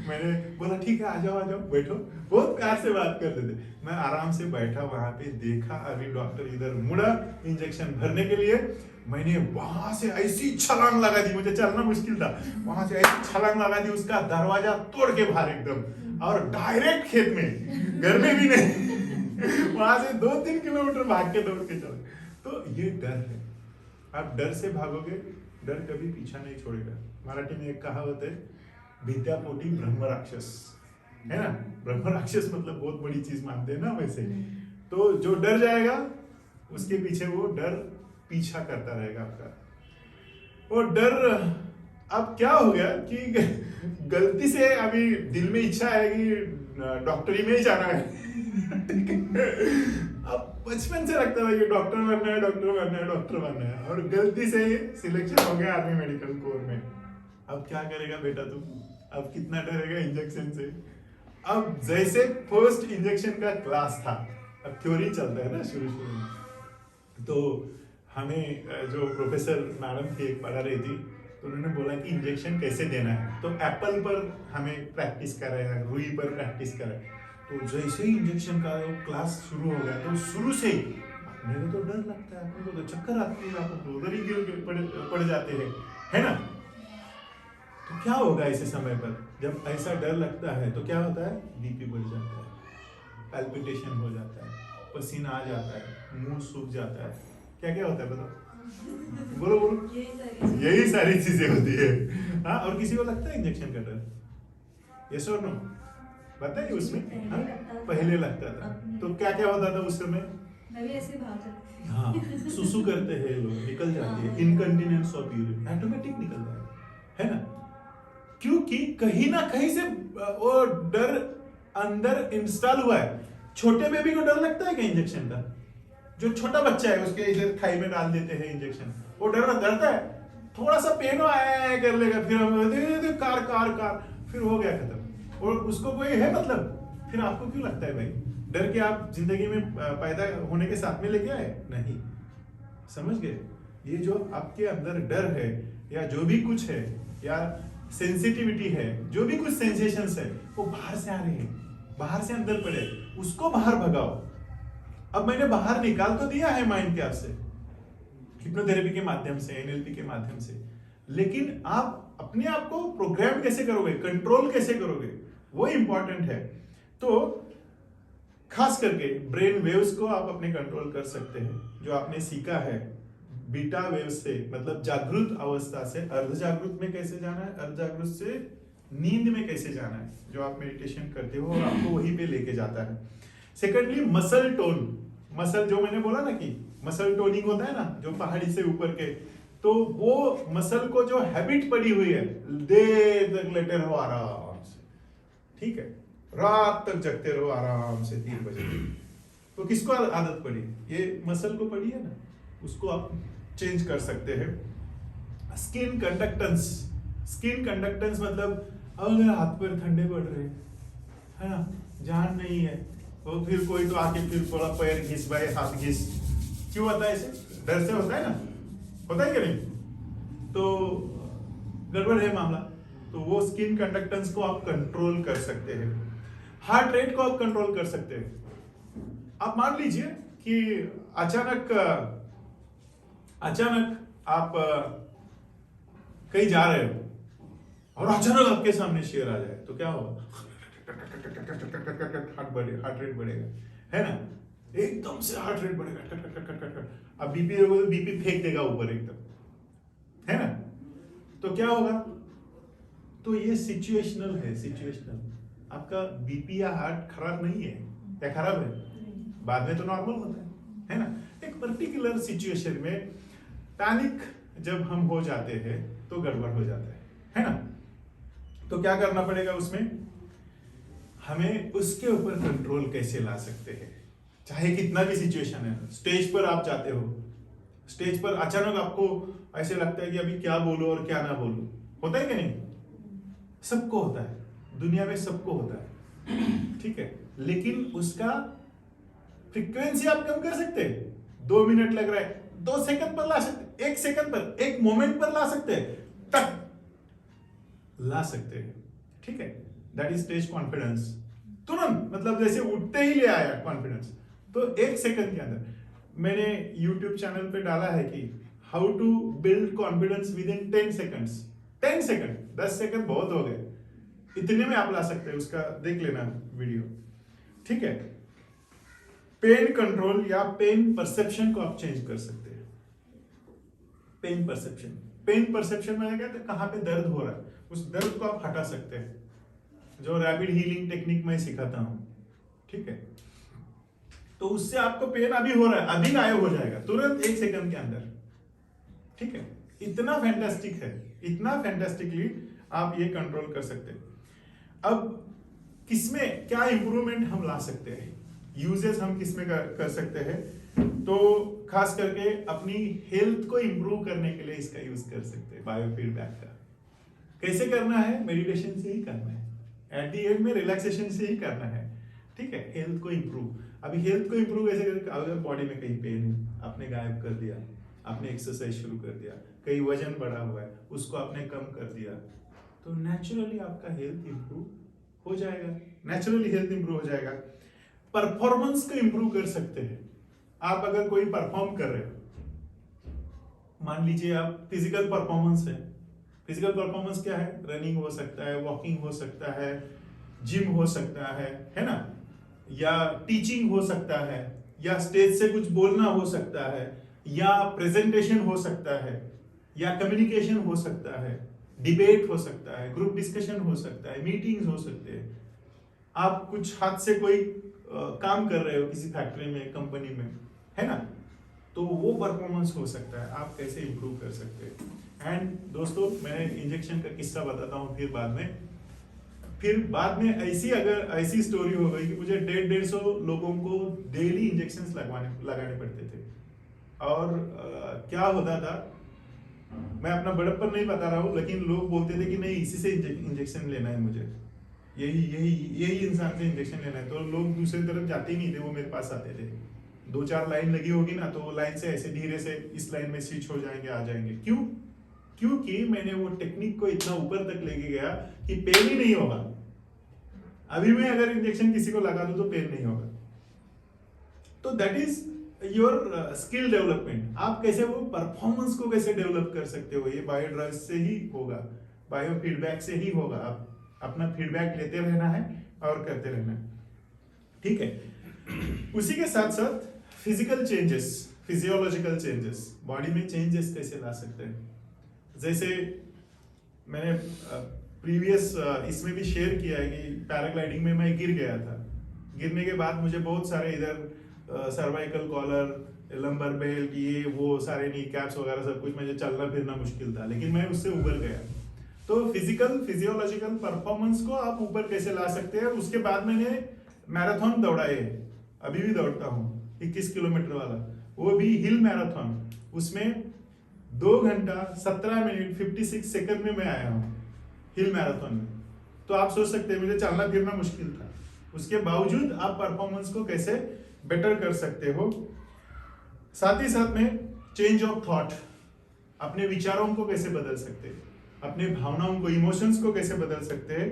Speaker 1: मैंने बोला ठीक है, आ जाओ बैठो, बहुत प्यार से बात करते थे। मैं आराम से बैठा वहां पे, देखा अभी डॉक्टर इधर मुड़ा इंजेक्शन भरने के लिए, मैंने वहां से ऐसी छलांग लगा दी, मुझे चलना मुश्किल था, वहां से ऐसी छलांग लगा दी, उसका दरवाजा तोड़ के बाहर एकदम, और डायरेक्ट खेत में, घर में भी नहीं वहां से 2-3 किलोमीटर भाग के दौड़ के चले। तो ये डर है, आप डर से भागोगे, डर कभी पीछा नहीं छोड़ेगा। मराठी में एक कहावत है, विद्यापोटी ब्रह्म राक्षस, है ना? ब्रह्म राक्षस मतलब बहुत बड़ी चीज मानते हैं ना वैसे। तो जो डर जाएगा उसके पीछे वो डर पीछा करता रहेगा आपका। और डर, अब क्या हो गया कि गलती से अभी दिल में इच्छा है कि डॉक्टरी में ही जाना है अब बचपन से लगता था कि डॉक्टर बनना है, और गलती से सिलेक्शन हो गया आर्मी मेडिकल कोर में। अब क्या करेगा बेटा तू? अब कितना डरेगा इंजेक्शन से? अब जैसे फर्स्ट इंजेक्शन का क्लास था, अब थ्योरी चलता है ना शुरू में, तो हमें जो प्रोफेसर मैडम थी एक पढ़ा रही थी, तो उन्होंने बोला कि इंजेक्शन कैसे देना है, तो एप्पल पर हमें प्रैक्टिस कराया, रुई पर प्रैक्टिस कराया। तो जैसे ही इंजेक्शन का क्लास शुरू हो गया, तो शुरू से ही मेरे को तो डर लगता है, अपने को तो चक्कर आती है, आप तो उधर ही गिर पड़ जाते हैं, है ना? तो क्या होगा ऐसे समय पर जब ऐसा डर लगता है? तो क्या होता है? बीपी बढ़ जाता है, पैल्पिटेशन हो जाता है, पसीना आ जाता है, मुंह सूख जाता है, क्या क्या होता है बताओ? बोलो। यही सारी चीजें होती है। हाँ, और किसी को लगता है इंजेक्शन का डर? यस और नो? बताइए उसमें। पहले लगता था, तो क्या क्या होता था उस समय? हाँ, सुसु करते हैं लोग, निकल जाती है, इनकंटिनेंस ऑफ यूरिन ऑटोमेटिक निकलता है ना? क्योंकि कहीं ना कहीं से वो डर अंदर इंस्टॉल हुआ है। छोटे बेबी को डर लगता है क्या इंजेक्शन का? जो छोटा बच्चा है उसके इधर थाई में डाल देते हैं इंजेक्शन, वो डरता है, थोड़ा सा पेन आया कर लेगा, फिर हम कार फिर हो गया खत्म। और उसको कोई है मतलब? फिर आपको क्यों लगता है भाई डर के आप जिंदगी में पैदा होने के साथ में लेके आए? नहीं, समझ गए? ये जो आपके अंदर डर है, या जो भी कुछ है, या सेंसिटिविटी है, जो भी कुछ सेंसेशंस है, वो बाहर से आ रहे हैं, बाहर से अंदर पड़े, उसको बाहर भगाओ। अब मैंने बाहर निकाल तो दिया है माइंड के आपसे, हिप्नोथेरेपी के माध्यम से, एनएलपी के माध्यम से, लेकिन आप अपने आप को प्रोग्राम कैसे करोगे, कंट्रोल कैसे करोगे, वो इंपॉर्टेंट है। तो खास करके ब्रेन वेव्स को आप अपने कंट्रोल कर सकते हैं, जो आपने सीखा है बीटा वेव से मतलब जागृत अवस्था से अर्ध जागृत में कैसे जाना है, अर्ध जागृत से नींद में कैसे जाना है, जो आप मेडिटेशन करते हो और आपको वहीं पे लेके जाता है। सेकेंडली मसल टोन, मसल जो मैंने बोला ना कि मसल टोनिंग होता है ना, जो पहाड़ी से ऊपर के, तो वो मसल को जो हैबिट पड़ी हुई है, देर तक लेटे रहो आराम से, ठीक है, रात तक जगते रहो आराम से 3 बजे, तो किसको आदत पड़ी, ये मसल को पड़ी है ना, उसको आप चेंज कर सकते हैं। स्किन कंडक्टेंस, स्किन कंडक्टेंस मतलब अगर हाथ पैर ठंडे पड़ रहे है ना, जान नहीं है, तो फिर कोई तो आके फिर थोड़ा पैर घिस भाई, हाथ घिस, क्यों होता है ऐसे, डर से होता है ना, होता है कि नहीं, तो गड़बड़ है मामला। तो वो स्किन कंडक्टेंस को आप कंट्रोल कर सकते हैं। हार्ट रेट को आप कंट्रोल कर सकते हैं। आप मान लीजिए कि अचानक आप कहीं जा रहे हो और अचानक आपके सामने शेर आ जाए तो क्या होगा, हार्ट रेट बढ़ेगा, है ना, एकदम से हार्ट रेट बढ़ेगा, अब बीपी देखो तो बीपी फेंक देगा ऊपर एकदम, है ना, तो क्या होगा, तो ये सिचुएशनल है, सिचुएशनल। आपका बीपी या हार्ट खराब नहीं है, या खराब है, बाद में तो नॉर्मल होता है ना। एक पर्टिकुलर सिचुएशन में पैनिक जब हम हो जाते हैं तो गड़बड़ हो जाता है ना, तो क्या करना पड़ेगा उसमें, हमें उसके ऊपर कंट्रोल कैसे ला सकते हैं, चाहे कितना भी सिचुएशन है। स्टेज पर आप जाते हो, स्टेज पर अचानक आपको ऐसे लगता है कि अभी क्या बोलो और क्या ना बोलो, होता है कि नहीं, सबको होता है, दुनिया में सबको होता है, ठीक है, लेकिन उसका फ्रीक्वेंसी आप कम कर सकते हैं। 2 मिनट लग रहा है, 2 सेकंड पर ला सकते, 1 सेकंड पर, 1 मोमेंट पर ला सकते हैं, तक ला सकते हैं, ठीक है, दैट इज स्टेज कॉन्फिडेंस। तुरंत मतलब जैसे उठते ही ले आया कॉन्फिडेंस, तो 1 सेकंड के अंदर। मैंने YouTube चैनल पे डाला है कि how to build confidence within 10 seconds. 10 second, 10 second बहुत हो गए, इतने में आप ला सकते हैं, उसका देख लेना वीडियो, ठीक है। पेन कंट्रोल या पेन परसेप्शन को आप चेंज कर सकते हैं। पेन परसेप्शन, पेन परसेप्शन मैंने कहते हैं कहां पे दर्द हो रहा है, उस दर्द को आप हटा सकते हैं, जो रैपिड हीलिंग टेक्निक मैं सिखाता हूं, ठीक है। तो उससे आपको पेन अभी हो रहा है, अभी गायब हो जाएगा तुरंत 1 सेकंड के अंदर, ठीक है। इतना फैंटास्टिक है, इतना फैंटास्टिकली आप ये कंट्रोल कर सकते हैं। अब किसमें क्या इंप्रूवमेंट हम ला सकते हैं, यूजेस हम किसमें कर सकते हैं, तो खास करके अपनी हेल्थ को इंप्रूव करने के लिए इसका यूज कर सकते हैं। बायोफीडबैक का कैसे करना है, मेडिटेशन से ही करना है, एट द एंड में रिलैक्सेशन से ही करना है, ठीक है। हेल्थ को इंप्रूव, अभी हेल्थ को इंप्रूव कैसे करके, अगर बॉडी में कहीं पेन है आपने गायब कर दिया, आपने एक्सरसाइज शुरू कर दिया, कहीं वजन बढ़ा हुआ है उसको आपने कम कर दिया, तो नेचुरली आपका हेल्थ इंप्रूव हो जाएगा, नेचुरली हेल्थ इंप्रूव हो जाएगा। परफॉर्मेंस को इंप्रूव कर सकते हैं। आप अगर कोई परफॉर्म कर रहे हो, मान लीजिए आप फिजिकल परफॉर्मेंस है, फिजिकल परफॉर्मेंस क्या है, रनिंग हो सकता है, वॉकिंग हो सकता है, जिम हो सकता है ना, या टीचिंग हो सकता है, या स्टेज से कुछ बोलना हो सकता है, या प्रेजेंटेशन हो सकता है, या कम्युनिकेशन हो सकता है, डिबेट हो सकता है, ग्रुप डिस्कशन हो सकता है, मीटिंग्स हो सकते हैं। आप कुछ हाथ से कोई काम कर रहे हो किसी फैक्ट्री में, कंपनी में, है ना, तो वो परफॉर्मेंस हो सकता है, आप कैसे इंप्रूव कर सकते हैं। एंड दोस्तों मैं इंजेक्शन का किस्सा बताता हूँ फिर बाद में ऐसी स्टोरी हो गई कि मुझे 150 लोगों को डेली इंजेक्शन लगाने पड़ते थे। और क्या होता था, मैं अपना बड़प्पन नहीं बता रहा हूँ, लेकिन लोग बोलते थे कि नहीं इसी से इंजेक्शन लेना है मुझे, यही इंसान से इंजेक्शन लेना है, तो लोग दूसरी तरफ जाते ही नहीं थे, वो मेरे पास आते थे। 2-4 लाइन लगी होगी ना, तो वो लाइन से ऐसे धीरे से इस लाइन में स्विच हो जाएंगे, आ जाएंगे। क्यों? क्योंकि मैंने वो टेक्निक को इतना ऊपर तक लेके गया कि पेन ही नहीं होगा। अभी मैं अगर इंजेक्शन किसी को लगा दूं तो पेन नहीं होगा। तो that is your skill development. आप कैसे वो परफॉर्मेंस को कैसे डेवलप कर सकते हो, ये बायो ड्राइव से ही होगा, बायो फीडबैक से ही होगा। आप अपना फीडबैक लेते रहना है और करते रहना है, ठीक है। उसी के साथ साथ फिजिकल फिजियोलॉजिकल चेंजेस, बॉडी में चेंजेस कैसे ला सकते हैं। जैसे मैंने प्रीवियस इसमें भी शेयर किया है कि पैराग्लाइडिंग में मैं गिर गया था। गिरने के बाद मुझे बहुत सारे इधर सर्वाइकल कॉलर, लंबर बेल्ट, ये वो सारे नी कैप्स वगैरह सब कुछ, मुझे चलना फिरना मुश्किल था, लेकिन मैं उससे उबर गया। तो फिजिकल फिजियोलॉजिकल परफॉर्मेंस को आप ऊपर कैसे ला सकते हैं। उसके बाद मैंने मैराथन दौड़ाए, अभी भी दौड़ता हूँ 21 किलोमीटर वाला, वो भी हिल मैराथन। उसमें 2 घंटा 17 मिनट 56 सेकंड में मैं आया हूँ हिल मैराथन में। तो आप सोच सकते हैं मुझे चलना फिरना मुश्किल था, उसके बावजूद आप परफॉर्मेंस को कैसे बेटर कर सकते हो। साथ ही साथ में चेंज ऑफ थॉट, अपने विचारों को कैसे बदल सकते हैं, अपने भावनाओं को, इमोशंस को कैसे बदल सकते हैं,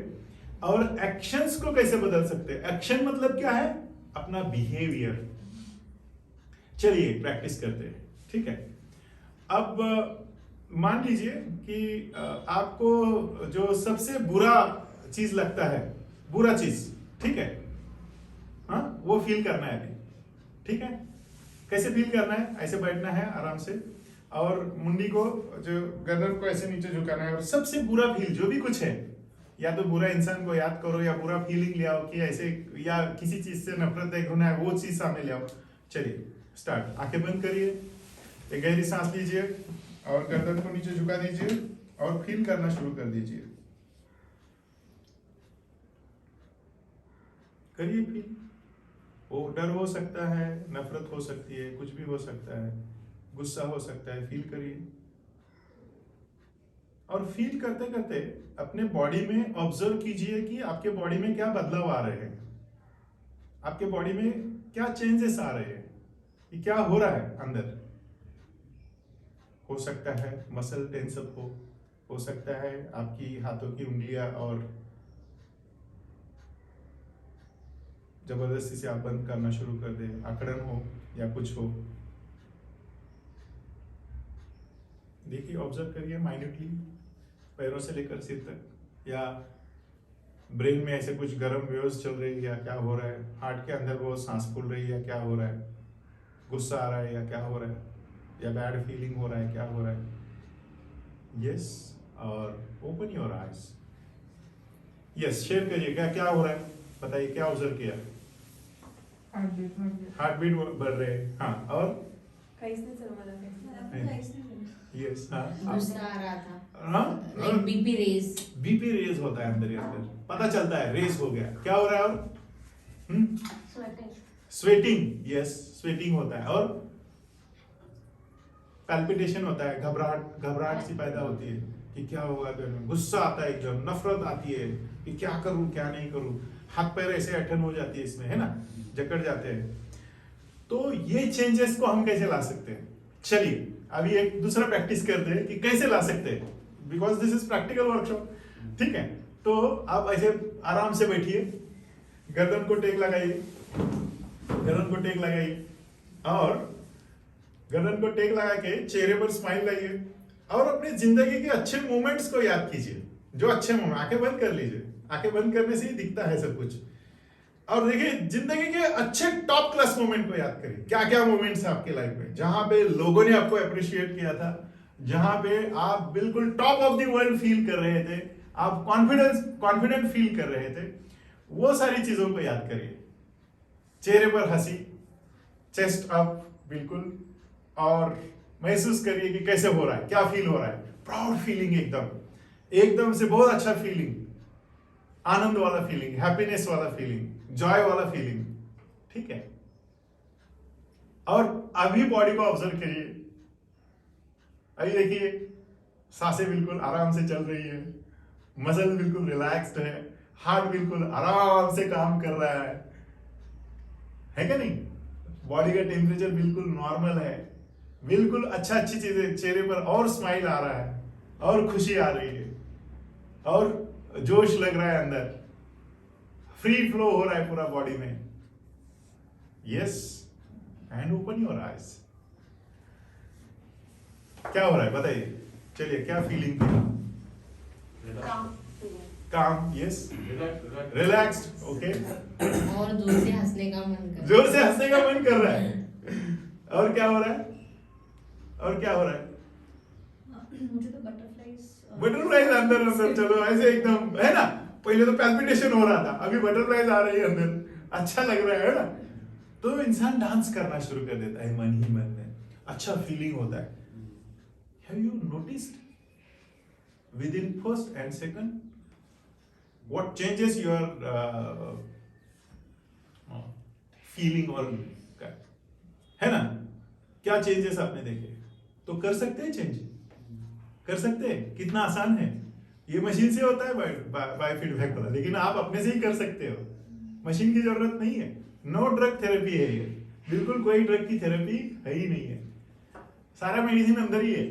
Speaker 1: और एक्शंस को कैसे बदल सकते हैं। एक्शन मतलब क्या है, अपना बिहेवियर। चलिए प्रैक्टिस करते हैं, ठीक है। अब मान लीजिए कि आपको जो सबसे बुरा चीज लगता है, बुरा चीज, ठीक है, हाँ, वो फील करना है अभी, ठीक है। कैसे फील करना है, ऐसे बैठना है आराम से, और मुंडी को, जो गर्दन को ऐसे नीचे झुकाना है, और सबसे बुरा फील जो भी कुछ है, या तो बुरा इंसान को याद करो, या बुरा फीलिंग ले आओ कि ऐसे, या किसी चीज से नफरत है, गुनाह है, वो चीज सामने ले आओ। चलिए स्टार्ट। आंखें बंद करिए, एक गहरी सांस लीजिए, और गर्दन को नीचे झुका दीजिए, और फील करना शुरू कर दीजिए। करिए फील। वो डर हो सकता है, नफरत हो सकती है, कुछ भी हो सकता है, गुस्सा हो सकता है, फील करिए। और फील करते करते अपने बॉडी में ऑब्जर्व कीजिए कि आपके बॉडी में क्या बदलाव आ रहे हैं, आपके बॉडी में क्या चेंजेस आ रहे हैं, ये क्या हो रहा है अंदर। हो सकता है मसल टेंसअप हो सकता है आपकी हाथों की उंगलियां और जबरदस्ती से आप बंद करना शुरू कर दें, अकड़न हो या कुछ हो। देखिए, ऑब्जर्व करिए माइन्यूटली, पैरों से लेकर सिर तक, या ब्रेन में ऐसे कुछ गर्म वेव्स चल रही है या क्या हो रहा है, हार्ट के अंदर वो सांस फूल रही है या क्या हो रहा है, गुस्सा आ रहा है या क्या हो रहा है, या बैड फीलिंग हो रहा है, क्या हो रहा है। यस, और open your eyes. Yes, share करिए क्या क्या हो रहा है, बताइए क्या ऑब्जर्व किया। हार्ट बीट बढ़ रहे हैं, हाँ, और
Speaker 2: काहीच नाही सर, मला काहीच नाही.
Speaker 1: यस, हाँ,
Speaker 3: गुस्सा आ रहा था,
Speaker 1: हाँ,
Speaker 3: like BP raise.
Speaker 1: BP raise होता है अंदर ही अंदर, पता चलता है रेस हो गया, क्या हो रहा है। और स्वेटिंग, यस, स्वेटिंग होता है, और पैल्पिटेशन होता है, घबराहट सी पैदा होती है कि क्या होगा, गुस्सा आता है, एकदम नफरत आती है कि क्या करूं क्या नहीं करूं, हाथ पैर ऐसे ऐठन हो जाती है इसमें, है ना, जकड़ जाते हैं। तो ये चेंजेस को हम कैसे ला सकते हैं। चलिए अभी एक दूसरा प्रैक्टिस करते हैं कि कैसे ला सकते हैं, because this is practical workshop, ठीक है। तो आप ऐसे आराम से बैठिए, गर्दन को टेक लगाइए, गर्दन को टेक लगाइए, और गर्दन को टेक लगा के चेहरे पर स्माइल लाइए, और अपनी जिंदगी के अच्छे मोमेंट्स को याद कीजिए, जो अच्छे मोमेंट। आंखें बंद कर लीजिए, आंखें बंद करने से ही दिखता है सब कुछ। और देखिए जिंदगी के अच्छे टॉप क्लास मोमेंट को याद करिए, क्या क्या मोमेंट्स है आपके लाइफ में, जहां पे लोगों ने आपको अप्रिशिएट किया था, जहां पे आप बिल्कुल top of the world feel कर रहे थे, आप कॉन्फिडेंट फील कर रहे थे, वो सारी चीजों को याद करिए। चेहरे पर हंसी, चेस्ट अप बिल्कुल, और महसूस करिए कि कैसे हो रहा है, क्या फील हो रहा है। प्राउड फीलिंग, एकदम से बहुत अच्छा फीलिंग, आनंद वाला फीलिंग, हैप्पीनेस वाला फीलिंग, जॉय वाला फीलिंग, ठीक है। और अभी बॉडी को ऑब्जर्व करिए, अभी देखिए सांसें बिल्कुल आराम से चल रही है, मसल बिल्कुल रिलैक्स्ड है, हार्ट बिल्कुल आराम से काम कर रहा है क्या नहीं, बॉडी का टेम्परेचर बिल्कुल नॉर्मल है, बिल्कुल अच्छी चीजें चेहरे पर, और स्माइल आ रहा है, और खुशी आ रही है, और जोश लग रहा है अंदर, फ्री फ्लो हो रहा है पूरा बॉडी में। Yes, and open your eyes. क्या हो रहा है बताइए, चलिए क्या फीलिंग थी। काम, यस, रिलैक्स्ड, ओके,
Speaker 3: और जोर से हंसने का मन कर
Speaker 1: जोर से हंसने का मन कर रहा है। और क्या हो रहा है, और क्या हो रहा है?
Speaker 2: मुझे तो बटरफ्लाइज
Speaker 1: बटरफ्लाइज अंदर अंदर चलो ऐसे एकदम, है ना? पहले तो पैल्पिटेशन हो रहा था, अभी बटरफ्लाइज आ रही है अंदर, अच्छा लग रहा है ना? तो इंसान डांस करना शुरू कर देता है मन ही मन में, अच्छा फीलिंग होता है। Have you noticed within first and second what changes your feeling or है ना? क्या चेंजेस आपने देखे? तो कर सकते हैं चेंज, कर सकते हैं, कितना आसान है। ये मशीन से होता है बाय फीडबैक वाला, लेकिन आप अपने से ही कर सकते हो, मशीन की जरूरत नहीं है। नो ड्रग थेरेपी है ये, बिल्कुल कोई ड्रग की थेरेपी है ही नहीं है, सारा मेडिसिन अंदर ही है,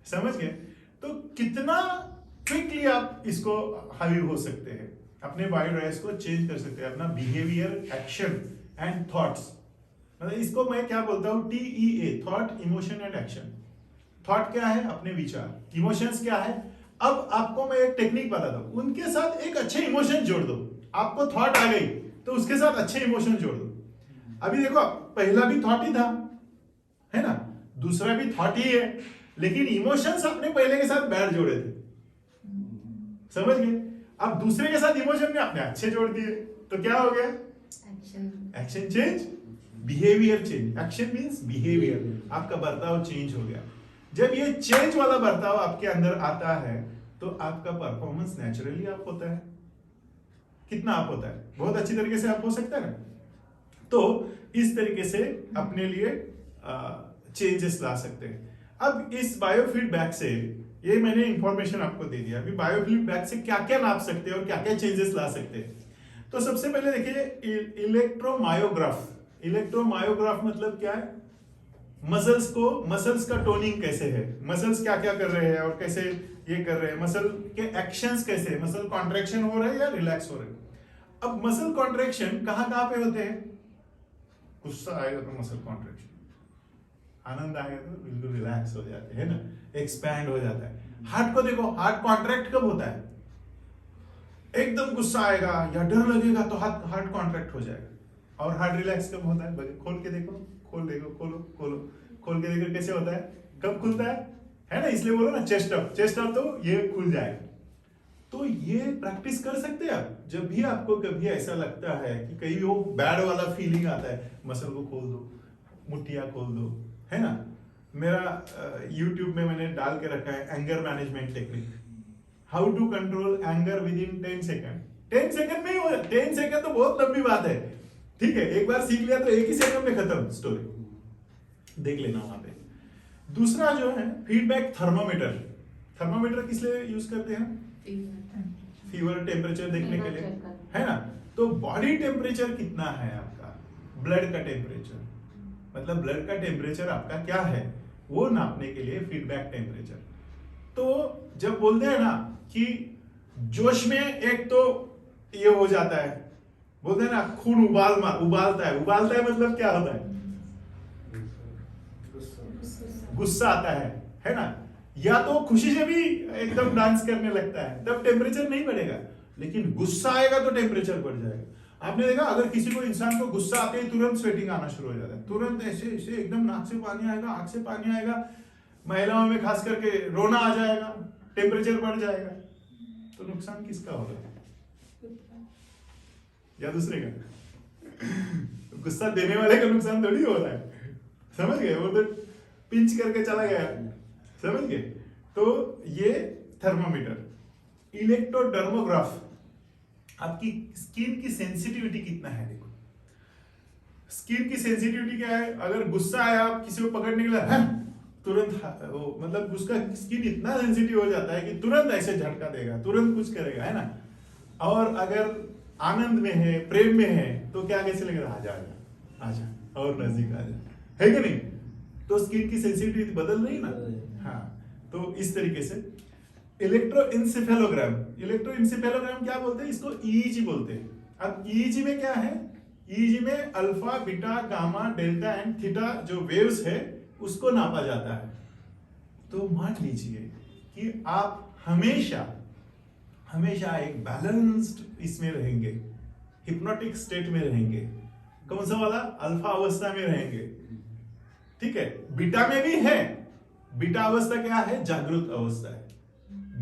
Speaker 1: समझ गए? तो कितना क्विकली आप इसको हावी हो सकते हैं, अपने बायोड्राइव्स को चेंज कर सकते हैं, अपना बिहेवियर, एक्शन एंड थॉट्स। मतलब इसको मैं क्या बोलता हूँ, TEA, thought, emotion and action. Thought क्या है? अपने विचार। इमोशंस क्या है? अब आपको मैं एक टेक्निक बताता हूँ, उनके साथ एक अच्छे इमोशन जोड़ दो। आपको थॉट आ गई तो उसके साथ अच्छे इमोशन जोड़ दो। अभी देखो, पहला भी थॉट ही था, है ना? दूसरा भी थॉट ही है, लेकिन इमोशंस आपने पहले के साथ बैड जोड़े थे, समझ गए? अब दूसरे के साथ इमोशन में आपने अच्छे जोड़ दिए, तो क्या हो गया? Action change, behaviour change. Action means behaviour, आपका बर्ताव चेंज हो गया। जब ये चेंज वाला बर्ताव आपके अंदर आता है तो आपका परफॉर्मेंस नेचुरली अप होता है। कितना अप होता है? बहुत अच्छी तरीके से अप हो सकता है ना? तो इस तरीके से अपने लिए चेंजेस ला सकते हैं। अब इस बायोफीडबैक से, ये मैंने इंफॉर्मेशन आपको दे दिया, अभी बायोफीडबैक से क्या क्या नाप सकते हैं और क्या क्या चेंजेस ला सकते हैं। तो सबसे पहले देखिए इलेक्ट्रोमायोग्राफ। इलेक्ट्रोमायोग्राफ मतलब क्या है? मसल्स का टोनिंग कैसे है, मसल्स क्या क्या कर रहे हैं और कैसे ये कर रहे हैं, मसल के एक्शंस कैसे है, मसल कॉन्ट्रैक्शन हो रहा है या रिलैक्स हो रहा है। अब मसल कॉन्ट्रैक्शन कहां कहां पे होते हैं? गुस्सा आएगा तो मसल कॉन्ट्रैक्शन, आनंद आएगा तो बिल्कुल रिलैक्स हो जाते हैं ना, एक्सपैंड हो जाता है। हार्ट को देखो, हार्ट कॉन्ट्रैक्ट कब होता है? एकदम गुस्सा आएगा या डर लगेगा तो हार्ट कॉन्ट्रैक्ट हो जाएगा। और हार्ट रिलैक्स कब होता है? खोल के देखो, खोल के देखो कैसे होता है, कब खुलता है ना? इसलिए बोलो ना चेस्ट अप तो ये खुल जाएगा। तो ये प्रैक्टिस कर सकते हैं आप। जब भी आपको कभी ऐसा लगता है कि कहीं वो बैड वाला फीलिंग आता है, मसल को खोल दो, मुट्ठियां खोल दो, है ना? मेरा YouTube में मैंने डाल के रखा है anger management technique, how to control anger within 10 second. 10 second में ही हो, 10 सेकंड तो बहुत लंबी बात है, ठीक है? एक बार सीख लिया तो एक ही सेकंड में खत्म स्टोरी, देख लेना वहां पे। दूसरा जो है फीडबैक थर्मोमीटर। थर्मोमीटर किस लिए यूज करते हैं? फीवर टेम्परेचर देखने के लिए, है ना? तो बॉडी टेम्परेचर कितना है आपका, ब्लड का टेम्परेचर, मतलब ब्लड का टेम्परेचर आपका क्या है वो नापने के लिए फीडबैक टेम्परेचर। तो जब बोलते हैं ना कि जोश में एक तो ये हो जाता है, बोलते हैं ना खून उबालता है मतलब क्या होता है? गुस्सा आता है ना? या तो खुशी से भी एकदम डांस करने लगता है, तब टेम्परेचर नहीं बढ़ेगा, लेकिन गुस्सा आएगा तो टेम्परेचर बढ़ जाएगा। आपने देखा, अगर किसी को इंसान को गुस्सा आते ही तुरंत स्वेटिंग आना शुरू हो जाता है, तुरंत ऐसे ऐसे एकदम नाक से पानी आएगा, आंख से पानी आएगा, महिलाओं में खास करके रोना आ जाएगा, टेम्परेचर बढ़ जाएगा। तो नुकसान किसका होगा? या दूसरे का? गुस्सा देने वाले का नुकसान थोड़ी हो रहा है, समझ गए? वो तो पिंच करके चला गया, समझ गए? तो ये थर्मोमीटर। इलेक्ट्रोडर्मोग्राफ, आपकी स्किन की सेंसिटिविटी कितना है, देखो स्किन की सेंसिटिविटी क्या है। अगर गुस्सा आया, आप किसी को पकड़ने के लिए तुरंत मतलब उसका स्किन इतना सेंसिटिव हो जाता है कि तुरंत ऐसे झटका देगा, तुरंत कुछ करेगा, है ना? और अगर आनंद में है, प्रेम में है, तो क्या कैसे लगेगा? आजा और नजदीक आजा, है कि नहीं? तो स्किन की सेंसिटिविटी बदल रही ना। हाँ, तो इस तरीके से इलेक्ट्रोइंसेफेलोग्राम क्या बोलते हैं? इसको EEG बोलते हैं। अब EEG में क्या है? EEG में alpha, beta, gamma, delta and theta जो वेव्स है उसको नापा जाता है। तो मान लीजिए कि आप हमेशा एक बैलेंस्ड इसमें रहेंगे, हिप्नोटिक स्टेट में रहेंगे। कौन सा वाला? अल्फा अवस्था में रहेंगे, ठीक है? बीटा में भी है, बीटा अवस्था क्या है? जागृत अवस्था है।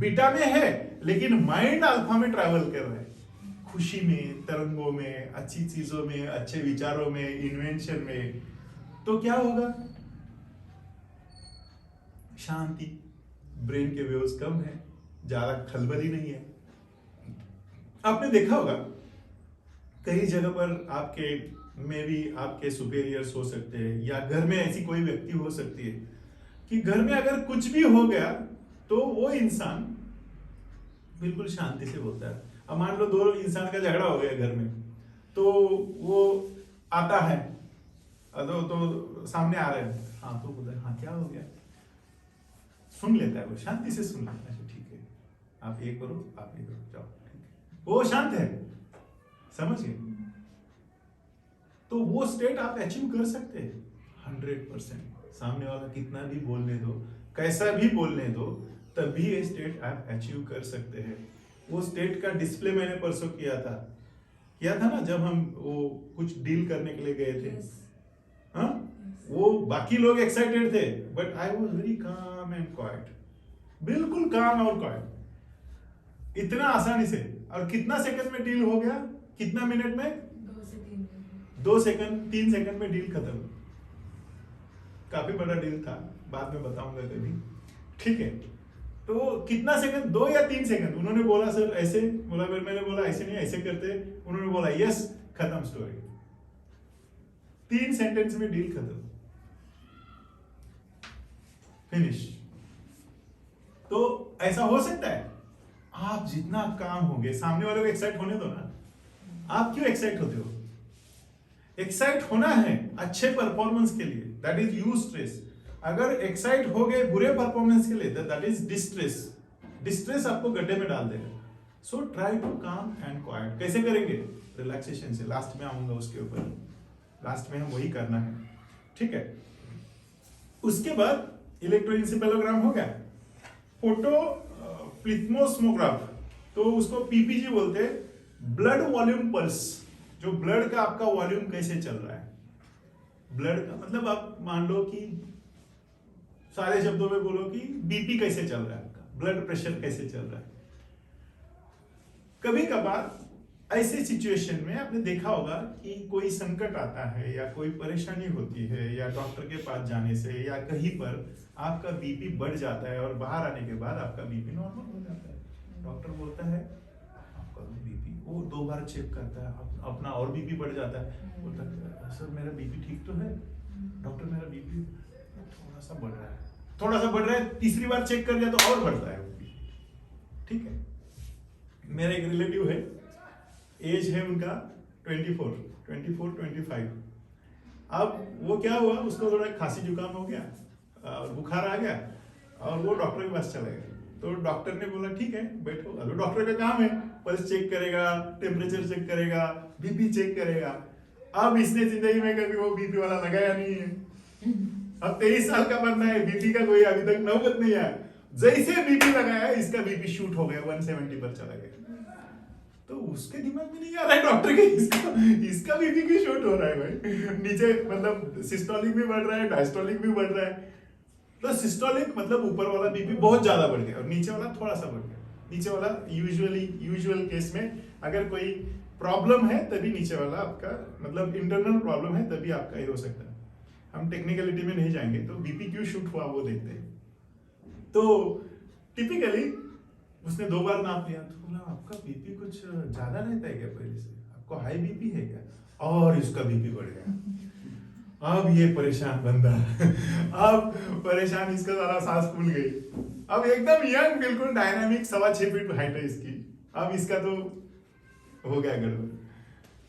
Speaker 1: बीटा में है लेकिन माइंड अल्फा में ट्रैवल कर रहा है, खुशी में, तरंगों में, अच्छी चीजों में, अच्छे विचारों में, इन्वेंशन में। तो क्या होगा? शांति, ब्रेन के वेव्स कम है, ज्यादा खलबली नहीं है। आपने देखा होगा कई जगह पर आपके में भी आपके सुपेरियर्स हो सकते हैं, या घर में ऐसी कोई व्यक्ति हो सकती है कि घर में अगर कुछ भी हो गया तो वो इंसान बिल्कुल शांति से बोलता है। अब मान लो दो इंसान का झगड़ा हो गया घर में, तो वो आता है, तो सामने आ रहे हैं, हाँ तो बोलता है हाँ क्या हो गया, सुन लेता है, वो शांति से सुन लेता है, ठीक है आप ये करो, आप ये करो, जाओ, ठीक है, वो शांत है, समझ गए? तो वो स्टेट आप अचीव कर सकते हैं 100%। सामने वाला कितना भी बोलने दो, कैसा भी बोलने दो, तभी ये स्टेट आप अचीव कर सकते हैं। वो स्टेट का डिस्प्ले मैंने परसों किया था ना, जब हम वो कुछ डील करने के लिए गए थे। हाँ, वो बाकी लोग एक्साइटेड थे but I was very calm and quite, बिल्कुल काम और क्वाइट, इतना आसानी से। और कितना सेकंड में डील हो गया, कितना मिनट में? 2 सेकंड 3 सेकंड में डील खत्म। काफी बड़ा डील था, बाद में बताऊंगा कभी, ठीक है? तो कितना सेकंड, 2 या 3 सेकंड। उन्होंने बोला सर ऐसे, बोला मैंने बोला ऐसे नहीं, ऐसे करते, उन्होंने बोला यस, खत्म स्टोरी। 3 सेंटेंस में डील खत्म, फिनिश। तो ऐसा हो सकता है, आप जितना काम होंगे, सामने वाले को एक्साइट होने दो ना। आप क्यों एक्साइट होते हो? एक्साइट होना है अच्छे परफॉर्मेंस के लिए, दैट इज यूज स्ट्रेस। अगर एक्साइट हो गए बुरे परफॉर्मेंस के लिए, दैट इज डिस्ट्रेस। डिस्ट्रेस आपको गड्ढे में डाल देगा। सो ट्राई टू काम एंड क्वाइट। कैसे करेंगे? रिलैक्सेशन से। लास्ट में आऊंगा उसके ऊपर, लास्ट में हम वही करना है, ठीक है? उसके बाद इलेक्ट्रोएन्सेफेलोग्राम हो गया, फोटो प्लिथ्मोस्मोग्राफ, तो उसको पीपीजी बोलते हैं, ब्लड वॉल्यूम पल्स, जो ब्लड का आपका वॉल्यूम कैसे चल रहा है। ब्लड का मतलब आप मान लो कि सारे शब्दों में बोलो कि बीपी कैसे चल रहा है आपका, ब्लड प्रेशर कैसे चल रहा है। कभी कभार ऐसे सिचुएशन में आपने देखा होगा कि कोई संकट आता है या कोई परेशानी होती है, या डॉक्टर के पास जाने से या कहीं पर आपका बीपी बढ़ जाता है और बाहर आने के बाद आपका बीपी नॉर्मल हो जाता है। डॉक्टर बोलता है आपका बीपी, वो 2 बार चेक करता है, अपना और बीपी बढ़ जाता है, बोलता है सर मेरा बीपी ठीक तो है डॉक्टर, मेरा बीपी थोड़ा सा बढ़ रहा है, थोड़ा सा बढ़ रहा है, तीसरी बार चेक कर लिया तो और बढ़ता है बीपी, ठीक है? मेरा एक रिलेटिव है, एज है उनका 24-25। अब वो क्या हुआ, उसको थोड़ा खांसी जुकाम हो गया और बुखार आ गया और वो डॉक्टर के पास चला गया। तो डॉक्टर ने बोला ठीक है बैठो। अब डॉक्टर का काम है, पल्स चेक करेगा, टेम्परेचर चेक करेगा, बीपी चेक करेगा। अब इसने जिंदगी में कभी वो बीपी वाला लगाया नहीं है। अब 23 साल का बंदा है, बीपी का कोई अभी तक नौबत नहीं आया। जैसे बीपी लगाया इसका बीपी शूट हो गया, 170 पर चला गया। तो उसके दिमाग में नहीं आ रहा है डॉक्टर के इसका बीपी क्यों शूट हो रहा है भाई, नीचे मतलब सिस्टोलिक भी बढ़ रहा है, डायस्टोलिक भी बढ़ रहा है। तो सिस्टोलिक मतलब ऊपर वाला बीपी बहुत ज्यादा बढ़ गया और नीचे वाला थोड़ा सा बढ़ गया। नीचे वाला यूजुअल केस में अगर कोई प्रॉब्लम है तभी नीचे वाला आपका, मतलब इंटरनल प्रॉब्लम है तभी आपका ये हो सकता है। हम टेक्निकलिटी में नहीं जाएंगे, तो बीपी क्यों शूट हुआ वो देखते हैं। तो टिपिकली उसने 2 बार नाप लिया, तो बोला आपका बीपी कुछ ज्यादा रहता है क्या पहले से, आपको हाई बीपी है क्या? और इसका बीपी बढ़ गया। अब ये परेशान बंदा अब परेशान, इसका सारा सांस फूल गई। अब एकदम यंग, बिल्कुल डायनामिक, 6.25 फीट हाइट है इसकी। अब इसका तो हो गया गड़बड़।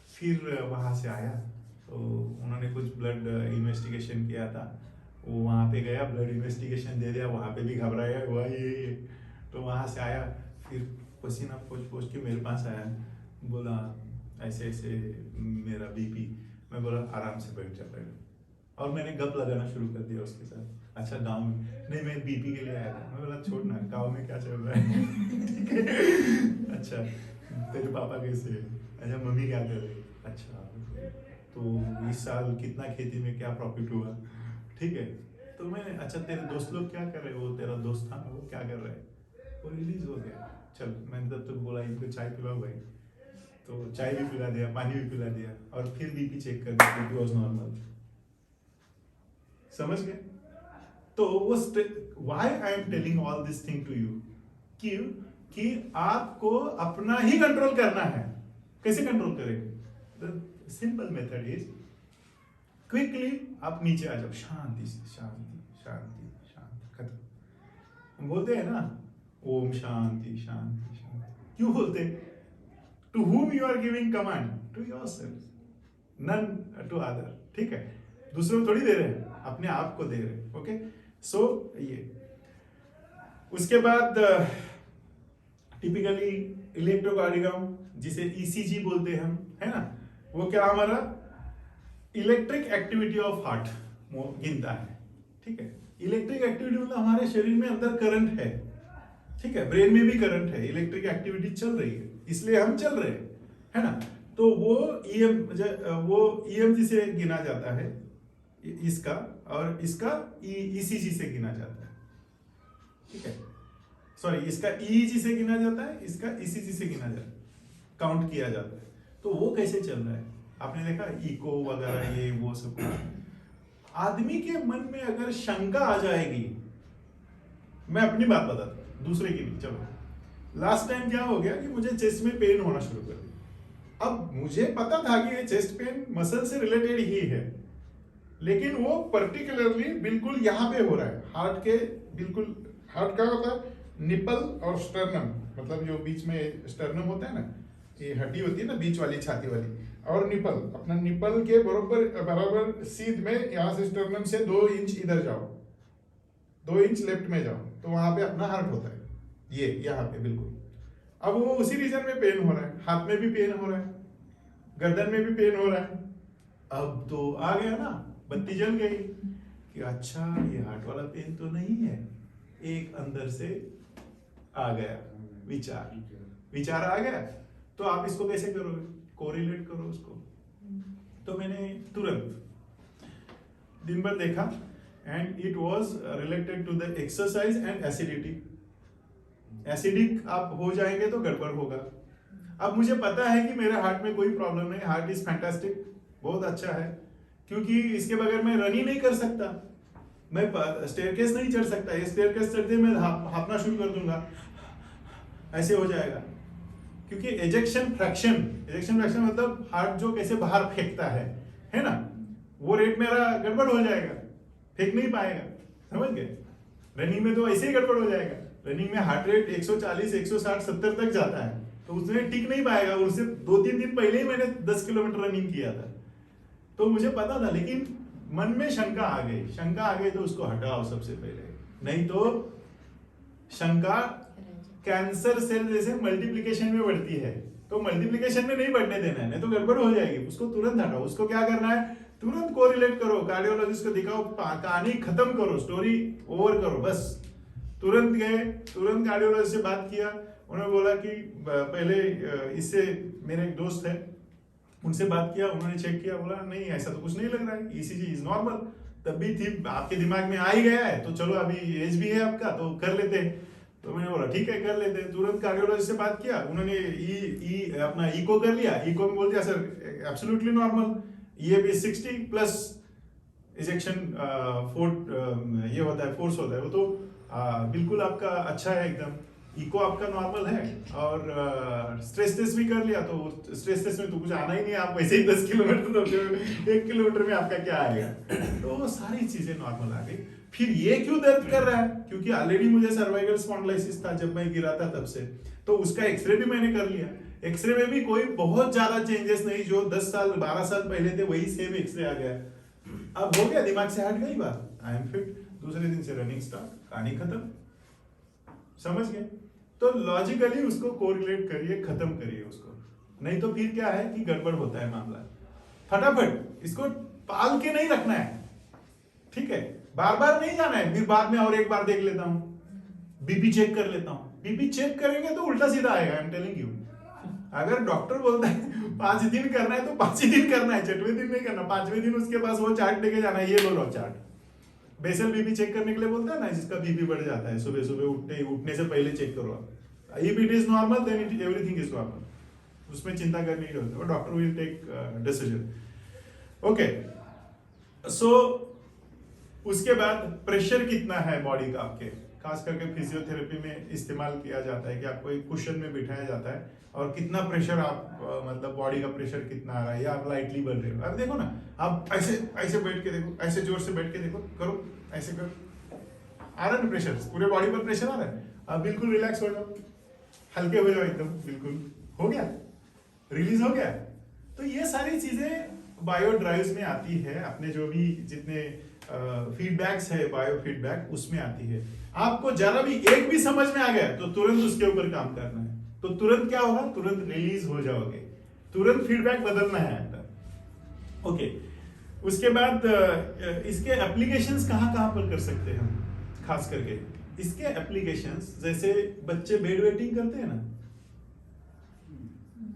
Speaker 1: फिर वहां से आया तो उन्होंने कुछ ब्लड इन्वेस्टिगेशन किया था, वो वहां पे गया, ब्लड इन्वेस्टिगेशन दे दिया, वहां पे भी घबराया हुआ ये। तो वहां से आया, फिर पसीना पोंछ के मेरे पास आया, बोला ऐसे ऐसे मेरा बीपी। मैं बोला आराम से बैठ जा पहले, और मैंने गप लगाना शुरू कर दिया उसके साथ। अच्छा गांव में नहीं, मैं बीपी के लिए आया था। मैं बोला छोड़ ना, गांव में क्या चल रहा है ठीक है? अच्छा तेरे पापा कैसे है? अच्छा मम्मी क्या कर रही? अच्छा तो इस साल कितना खेती में क्या प्रॉफिट हुआ? ठीक है, तो मैंने, अच्छा तेरे दोस्त लोग क्या कर रहे हैं, वो तेरा दोस्त था ना, वो क्या कर रहा है, वो रिलीज हो गया, चल मैंने तब तक बोला इनको चाय पिलाओ भाई, तो चाय भी पिला दिया, पानी भी पिला दिया, और फिर बीपी चेक कर दिया, बीपी वाज नॉर्मल। समझ गए? तो वो why I am telling all this thing to you, कि आपको अपना ही कंट्रोल करना है। कैसे कंट्रोल करेंगे? The simple method is quickly आप नीचे आ जाओ, शांति से, शांति शांति शांति, खत्म। हम बोलते हैं ना ओम शांति शांति शांति, क्यों बोलते हैं? To whom you are giving command? To yourself, none to other। ठीक है, दूसरों को थोड़ी दे रहे हैं, अपने आप को दे रहे हैं। ओके, सो ये उसके बाद टिपिकली इलेक्ट्रोकार्डियोग्राम, जिसे ईसीजी बोलते हैं हम, है ना, वो क्या हमारा इलेक्ट्रिक एक्टिविटी ऑफ हार्ट गिनता है। ठीक है, इलेक्ट्रिक एक्टिविटी मतलब हमारे शरीर में अंदर करंट है, ठीक है, ब्रेन में भी करंट है, इलेक्ट्रिक एक्टिविटी चल रही है, इसलिए हम चल रहे हैं, है ना। तो वो ईएमजी से गिना जाता है इसका, और इसका ईसीजी से गिना जाता है। ठीक है, सॉरी, इसका ईईजी से गिना जाता है, इसका ईसीजी से गिना जाता है, काउंट किया जाता है। तो वो कैसे चल रहा है आपने देखा, इको वगैरह ये वो सब कुछ। आदमी के मन में अगर शंका आ जाएगी, मैं अपनी बात बताता हूं, दूसरे की नहीं। चलो, लास्ट टाइम क्या हो गया कि मुझे चेस्ट में पेन होना शुरू कर दिया। अब मुझे पता था कि ये चेस्ट पेन मसल से रिलेटेड ही है, लेकिन वो पर्टिकुलरली बिल्कुल यहाँ पे हो रहा है, हार्ट के बिल्कुल। हार्ट क्या होता है? निपल और स्टर्नम, मतलब जो बीच में स्टर्नम होता है ना, ये हड्डी होती है ना बीच वाली, छाती वाली, और निपल, अपना निपल के बराबर सीध में, यहाँ से स्टर्नम से 2 इंच इधर जाओ, 2 इंच लेफ्ट में जाओ, तो वहां पे अपना हार्ट होता है, ये यहाँ पे बिल्कुल। अब वो उसी रीजन में पेन हो रहा है, हाथ में भी पेन हो रहा है, गर्दन में भी पेन हो रहा है। अब तो आ गया ना, बत्ती जल गई कि अच्छा ये हार्ट वाला पेन तो नहीं है। एक अंदर से आ गया विचार आ गया, तो आप इसको कैसे करोगे? कोरिलेट करो उसको। तो मैंने तुरंत दिन भर देखा, and it was related to the exercise and acidity. Acidic आप हो जाएंगे तो गड़बड़ होगा। अब मुझे पता है कि मेरे हार्ट में कोई प्रॉब्लम नहीं, हार्ट इज फैंटास्टिक, बहुत अच्छा है, क्योंकि इसके बगैर मैं रन ही नहीं कर सकता, मैं स्टेयरकेस नहीं चढ़ सकता। ये स्टेयरकेस चढ़ते मैं हांफना शुरू कर दूंगा, ऐसे हो जाएगा, क्योंकि एजेक्शन फ्रैक्शन मतलब हार्ट जो कैसे बाहर फेंकता है ना, वो रेट मेरा गड़बड़ हो जाएगा, फेंक नहीं पाएगा। समझ गए? रनिंग में तो ऐसे ही गड़बड़ हो जाएगा। रनिंग में हार्ट रेट 140, 160, 70 तक जाता है, तो उसमें टिक नहीं पाएगा। उससे 2-3 दिन पहले ही मैंने 10 किलोमीटर रनिंग किया था, तो मुझे पता था, लेकिन मन में शंका आ गई तो उसको हटाओ सबसे पहले, नहीं तो शंका कैंसर सेल जैसे मल्टीप्लिकेशन में बढ़ती है, तो मल्टीप्लिकेशन में नहीं बढ़ने देना है, नहीं तो गड़बड़ हो जाएगी। उसको तुरंत हटाओ। उसको क्या करना है? तुरंत कोरिलेट करो, कार्डियोलॉजिस्ट को दिखाओ, कहानी खत्म करो, स्टोरी ओवर करो, बस। तुरंत गए, तुरंत कार्डियोलॉजिस्ट से बात किया। उन्होंने बोला कि पहले इससे मेरे एक दोस्त है, उनसे बात किया, उन्होंने चेक किया, बोला नहीं ऐसा तो कुछ नहीं लग रहा है, ईसीजी इज नॉर्मल। तब भी थी आपके दिमाग में आ ही गया है, तो चलो अभी एज भी है आपका, तो कर लेते हैं। तो मैंने बोला ठीक है कर लेते हैं। तुरंत कार्डियोलॉजिस्ट से बात किया, उन्होंने अपना इको कर लिया। इको में बोल दिया सर एब्सोल्युटली नॉर्मल, ये भी 60 प्लस इजेक्शन ये होता है, फोर्स होता है, वो तो बिल्कुल आपका अच्छा है एकदम। इको आपका नॉर्मल है, और स्ट्रेस टेस्ट भी कर लिया, तो स्ट्रेस टेस्ट में तो कुछ आना ही नहीं, आप वैसे ही 10 किलोमीटर, तो 1 किलोमीटर में आपका क्या आएगा। तो वो सारी चीजें नॉर्मल आ गई। फिर ये क्यों दर्द कर रहा है? क्योंकि ऑलरेडी मुझे सर्वाइकल स्पॉन्डिलाइसिस था जब मैं गिरा था तब से, तो उसका एक्सरे भी मैंने कर लिया। एक्सरे में भी कोई बहुत ज्यादा चेंजेस नहीं, जो 10 साल 12 साल पहले थे वही सेम एक्सरे आ गया। अब हो गया, दिमाग से हट गई बात, आई एम फिट। दूसरे दिन से रनिंग स्टार्ट, कहानी खत्म। समझ गए? तो लॉजिकली उसको कोरिलेट करिए, खत्म करिए उसको, नहीं तो फिर क्या है कि गड़बड़ होता है मामला। फटाफट इसको पाल के नहीं रखना है, ठीक है? बार बार नहीं जाना है, फिर बाद में और एक बार देख लेता हूं, बीपी चेक कर लेता हूं। बीपी चेक करेंगे तो उल्टा सीधा आएगा, आई एम टेलिंग यू। अगर डॉक्टर बोलता है 5 दिन करना है तो 5 ही दिन करना है, 6वें दिन नहीं करना। 5वें दिन उसके पास वो चार्ट लेके जाना है, ये लो चार्ट, बेसल बीपी चेक करने के लिए बोलता है ना, जिसका बीपी बढ़ जाता है सुबह सुबह उठने से पहले चेक करो आप। If it is normal then it everything is normal, उसमें चिंता करने की होती है, doctor will take decision. Okay, so उसके बाद प्रेशर कितना है बॉडी का आपके, खास करके फिजियोथेरेपी में इस्तेमाल किया जाता है कि आपको एक कुशन में बिठाया जाता है और कितना प्रेशर आप मतलब बॉडी का प्रेशर कितना आ रहा है, या आप लाइटली बढ़ रहे हो। अब देखो ना, आप ऐसे ऐसे बैठ के देखो, ऐसे जोर से बैठ के देखो, करो ऐसे करो, आ रहा है ना प्रेशर, पूरे बॉडी पर प्रेशर आ रहा है। अब बिल्कुल रिलैक्स हो जाओ, हल्के हो जाओ एकदम, बिल्कुल हो गया, रिलीज हो गया। तो ये सारी चीजें बायो ड्राइव्स में आती है, अपने जो भी जितने फीडबैक्स है बायो फीडबैक उसमें आती है। आपको जरा भी एक भी समझ में आ गया तो तुरंत उसके ऊपर काम करना है, तो तुरंत क्या होगा, तुरंत रिलीज हो जाओगे, तुरंत फीडबैक बदलना है अंदर। ओके, उसके बाद इसके एप्लीकेशंस कहाँ कहाँ पर कर सकते हैं हम, खास करके इसके एप्लीकेशंस जैसे बच्चे बेड वेटिंग करते हैं ना,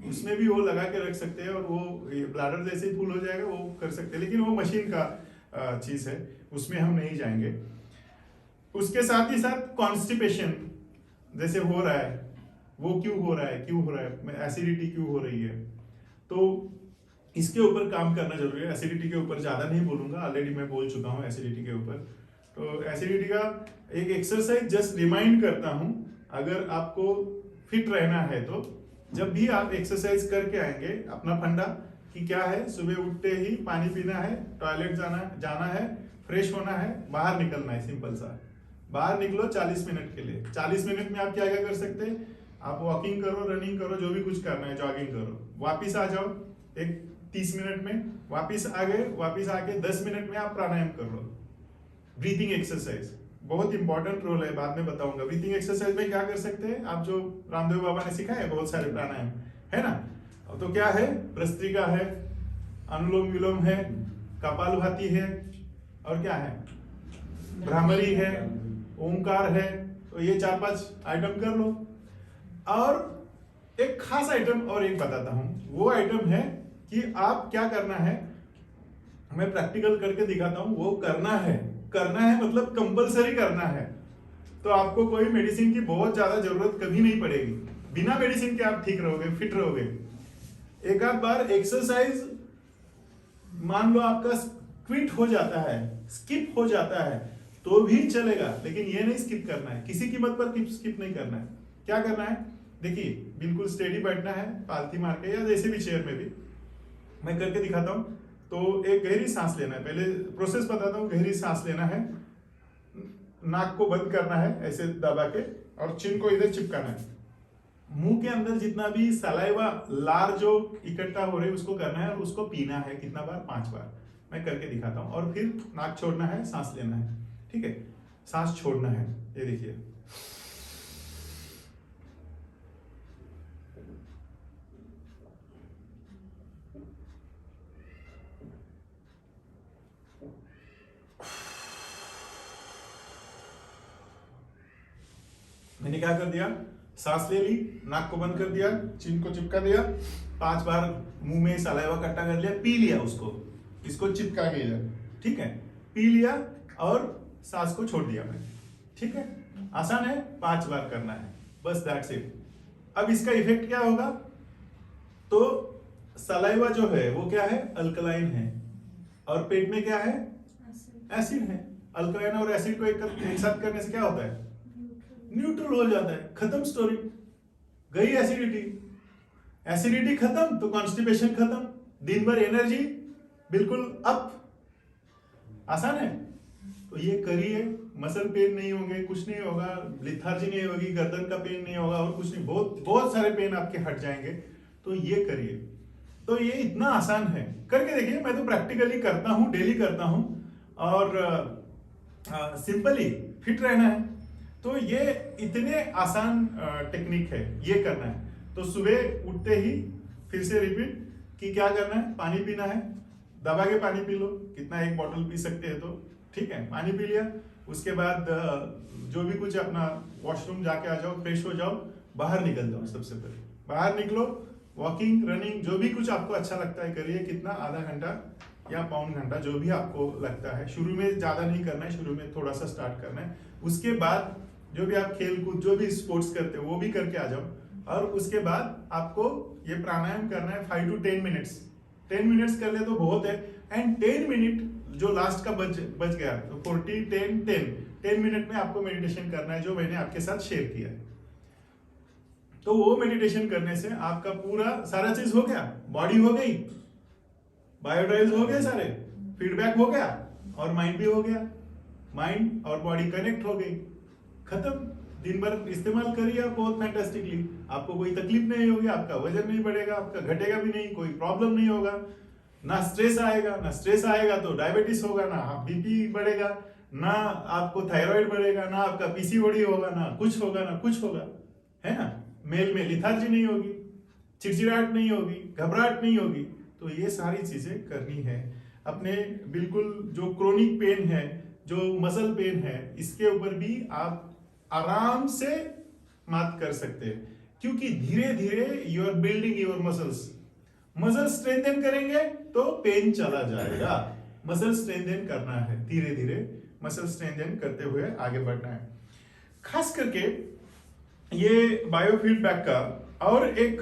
Speaker 1: उसमें भी वो लगा के रख सकते हैं और वो ब्लैडर जैसे ही फुल हो जाएगा वो कर सकते हैं, लेकिन वो मशीन का चीज है, उसमें हम नहीं जाएंगे। उसके साथ ही साथ कॉन्स्टिपेशन जैसे हो रहा है, वो क्यों हो रहा है, क्यों हो रहा है, एसिडिटी क्यों हो रही है, तो इसके ऊपर काम करना जरूरी है। एसिडिटी के ऊपर ज्यादा नहीं बोलूंगा, ऑलरेडी मैं बोल चुका हूँ एसिडिटी के ऊपर। तो एसिडिटी का एक एक्सरसाइज जस्ट रिमाइंड करता हूँ, अगर आपको फिट रहना है तो जब भी आप एक्सरसाइज करके आएंगे, अपना फंडा कि क्या है, सुबह उठते ही पानी पीना है, टॉयलेट जाना है, फ्रेश होना है, बाहर निकलना है, सिंपल सा। बाहर निकलो 40 मिनट के लिए। 40 मिनट में आप क्या क्या कर सकते हैं, आप वॉकिंग करो, रनिंग करो, जो भी कुछ करना है, जॉगिंग करो, वापिस आ जाओ एक 30 मिनट में, वापिस आ गए, वापिस आके 10 मिनट में आप प्राणायाम कर लो। ब्रीथिंग एक्सरसाइज बहुत इंपॉर्टेंट रोल है, बाद में बताऊंगा। ब्रीथिंग एक्सरसाइज में क्या कर सकते हैं आप, जो रामदेव बाबा ने सिखाया है, बहुत सारे प्राणायाम है ना। तो क्या है, भस्त्रिका है, अनुलोम विलोम है, कपालभाति है, और क्या है, भ्रामरी है, ओंकार है। तो ये 4-5 आइटम कर लो। और एक खास आइटम और एक बताता हूं, वो आइटम है कि आप क्या करना है, मैं प्रैक्टिकल करके दिखाता हूं। वो करना है मतलब कंपलसरी करना है, तो आपको कोई मेडिसिन की बहुत ज्यादा जरूरत कभी नहीं पड़ेगी, बिना मेडिसिन के आप ठीक रहोगे, फिट रहोगे। एक आध बार एक्सरसाइज मान लो आपका क्विट हो जाता है, स्किप हो जाता है, तो भी चलेगा, लेकिन ये नहीं स्किप करना है, किसी कीमत पर स्किप नहीं करना है। क्या करना है, देखिए बिल्कुल स्टेडी बैठना है, पालथी मार के या जैसे भी चेयर में भी, मैं करके दिखाता हूं। तो एक गहरी सांस लेना है, पहले प्रोसेस बताता हूं। गहरी सांस लेना है, नाक को बंद करना है ऐसे दबा के, और चिन को इधर चिपकाना है। मुंह के अंदर जितना भी सलाइवा, लार जो इकट्ठा हो रही है उसको करना है, और उसको पीना है। कितना बार, 5 बार। मैं करके दिखाता हूं। और फिर नाक छोड़ना है, सांस लेना है, ठीक है, सांस छोड़ना है। ये देखिए, मैंने क्या कर दिया, सांस ले ली, नाक को बंद कर दिया, चिन को चिपका दिया, 5 बार मुंह में सलाइवा इकट्ठा कर लिया, पी लिया उसको, इसको चिपका के इधर, ठीक है, पी लिया और सांस को छोड़ दिया मैंने, ठीक है। आसान है, 5 बार करना है, बस दैट्स इट। अब इसका इफेक्ट क्या होगा, तो सलाइवा जो है वो क्या है, अल्कलाइन है, और पेट में क्या है, एसिड है। अल्कलाइन और एसिड को एक साथ करने से क्या होता है, न्यूट्रल हो जाता है, खत्म स्टोरी, गई एसिडिटी। एसिडिटी खत्म तो कॉन्स्टिपेशन खत्म, दिन भर एनर्जी बिल्कुल अप। आसान है, तो ये करिए, मसल पेन नहीं होंगे, कुछ नहीं होगा, लिथार्जी नहीं होगी, गर्दन का पेन नहीं होगा, और कुछ नहीं, बहुत बहुत सारे पेन आपके हट जाएंगे। तो ये करिए, तो ये इतना आसान है, करके देखिए। मैं तो प्रैक्टिकली करता हूँ, डेली करता हूँ, और सिंपली फिट रहना है। तो ये इतने आसान टेक्निक है, ये करना है। तो सुबह उठते ही फिर से रिपीट कि क्या करना है, पानी पीना है, दबा के पानी पी लो, कितना 1 बॉटल पी सकते हैं तो ठीक है, पानी पी लिया। उसके बाद जो भी कुछ अपना वॉशरूम जाके आ जाओ, फ्रेश हो जाओ, बाहर निकल जाओ। सबसे पहले बाहर निकलो, वॉकिंग, रनिंग, जो भी कुछ आपको अच्छा लगता है करिए। कितना, आधा घंटा या पौन घंटा, जो भी आपको लगता है। शुरू में ज्यादा नहीं करना है, शुरू में थोड़ा सा स्टार्ट करना है। उसके बाद जो भी आप खेल कूद जो भी स्पोर्ट्स करते हो वो भी करके आ जाओ। और उसके बाद आपको ये प्राणायाम करना है 5 to 10 मिनट्स। 10 मिनट्स कर ले तो बहुत है। एंड 10 मिनट जो लास्ट का बच गया तो 40 10 10 मिनट में आपको मेडिटेशन करना है, जो मैंने आपके साथ शेयर किया है। तो वो मेडिटेशन करने से आपका पूरा सारा चीज हो गया, बॉडी हो गई, बायोड्राइव्स हो गए सारे, फीडबैक हो गया और माइंड भी हो गया। माइंड और बॉडी कनेक्ट हो गई, खत्म। दिन भर इस्तेमाल करिए आप बहुत फैंटास्टिकली, आपको कोई तकलीफ नहीं होगी, आपका वजन नहीं बढ़ेगा, आपका घटेगा भी नहीं, कोई प्रॉब्लम नहीं होगा, ना स्ट्रेस आएगा। ना स्ट्रेस आएगा तो डायबिटीज होगा, ना बीपी बढ़ेगा, ना आपको थायराइड बढ़ेगा, ना आपका पीसीओडी होगा, ना कुछ होगा, ना कुछ होगा, है ना। मेल में लिथार्जी नहीं होगी, चिड़चिड़ाहट नहीं होगी, घबराहट नहीं होगी। तो ये सारी चीजें करनी है अपने। बिल्कुल जो क्रोनिक पेन है, जो मसल पेन है, इसके ऊपर भी आप आराम से मात कर सकते हैं, क्योंकि धीरे धीरे you are building your muscles. Muscle strengthen करेंगे तो पेन चला जाएगा। मसल स्ट्रेंथन करना है, धीरे धीरे मसल स्ट्रेंथन करते हुए आगे बढ़ना है। खास करके ये बायोफीडबैक का और एक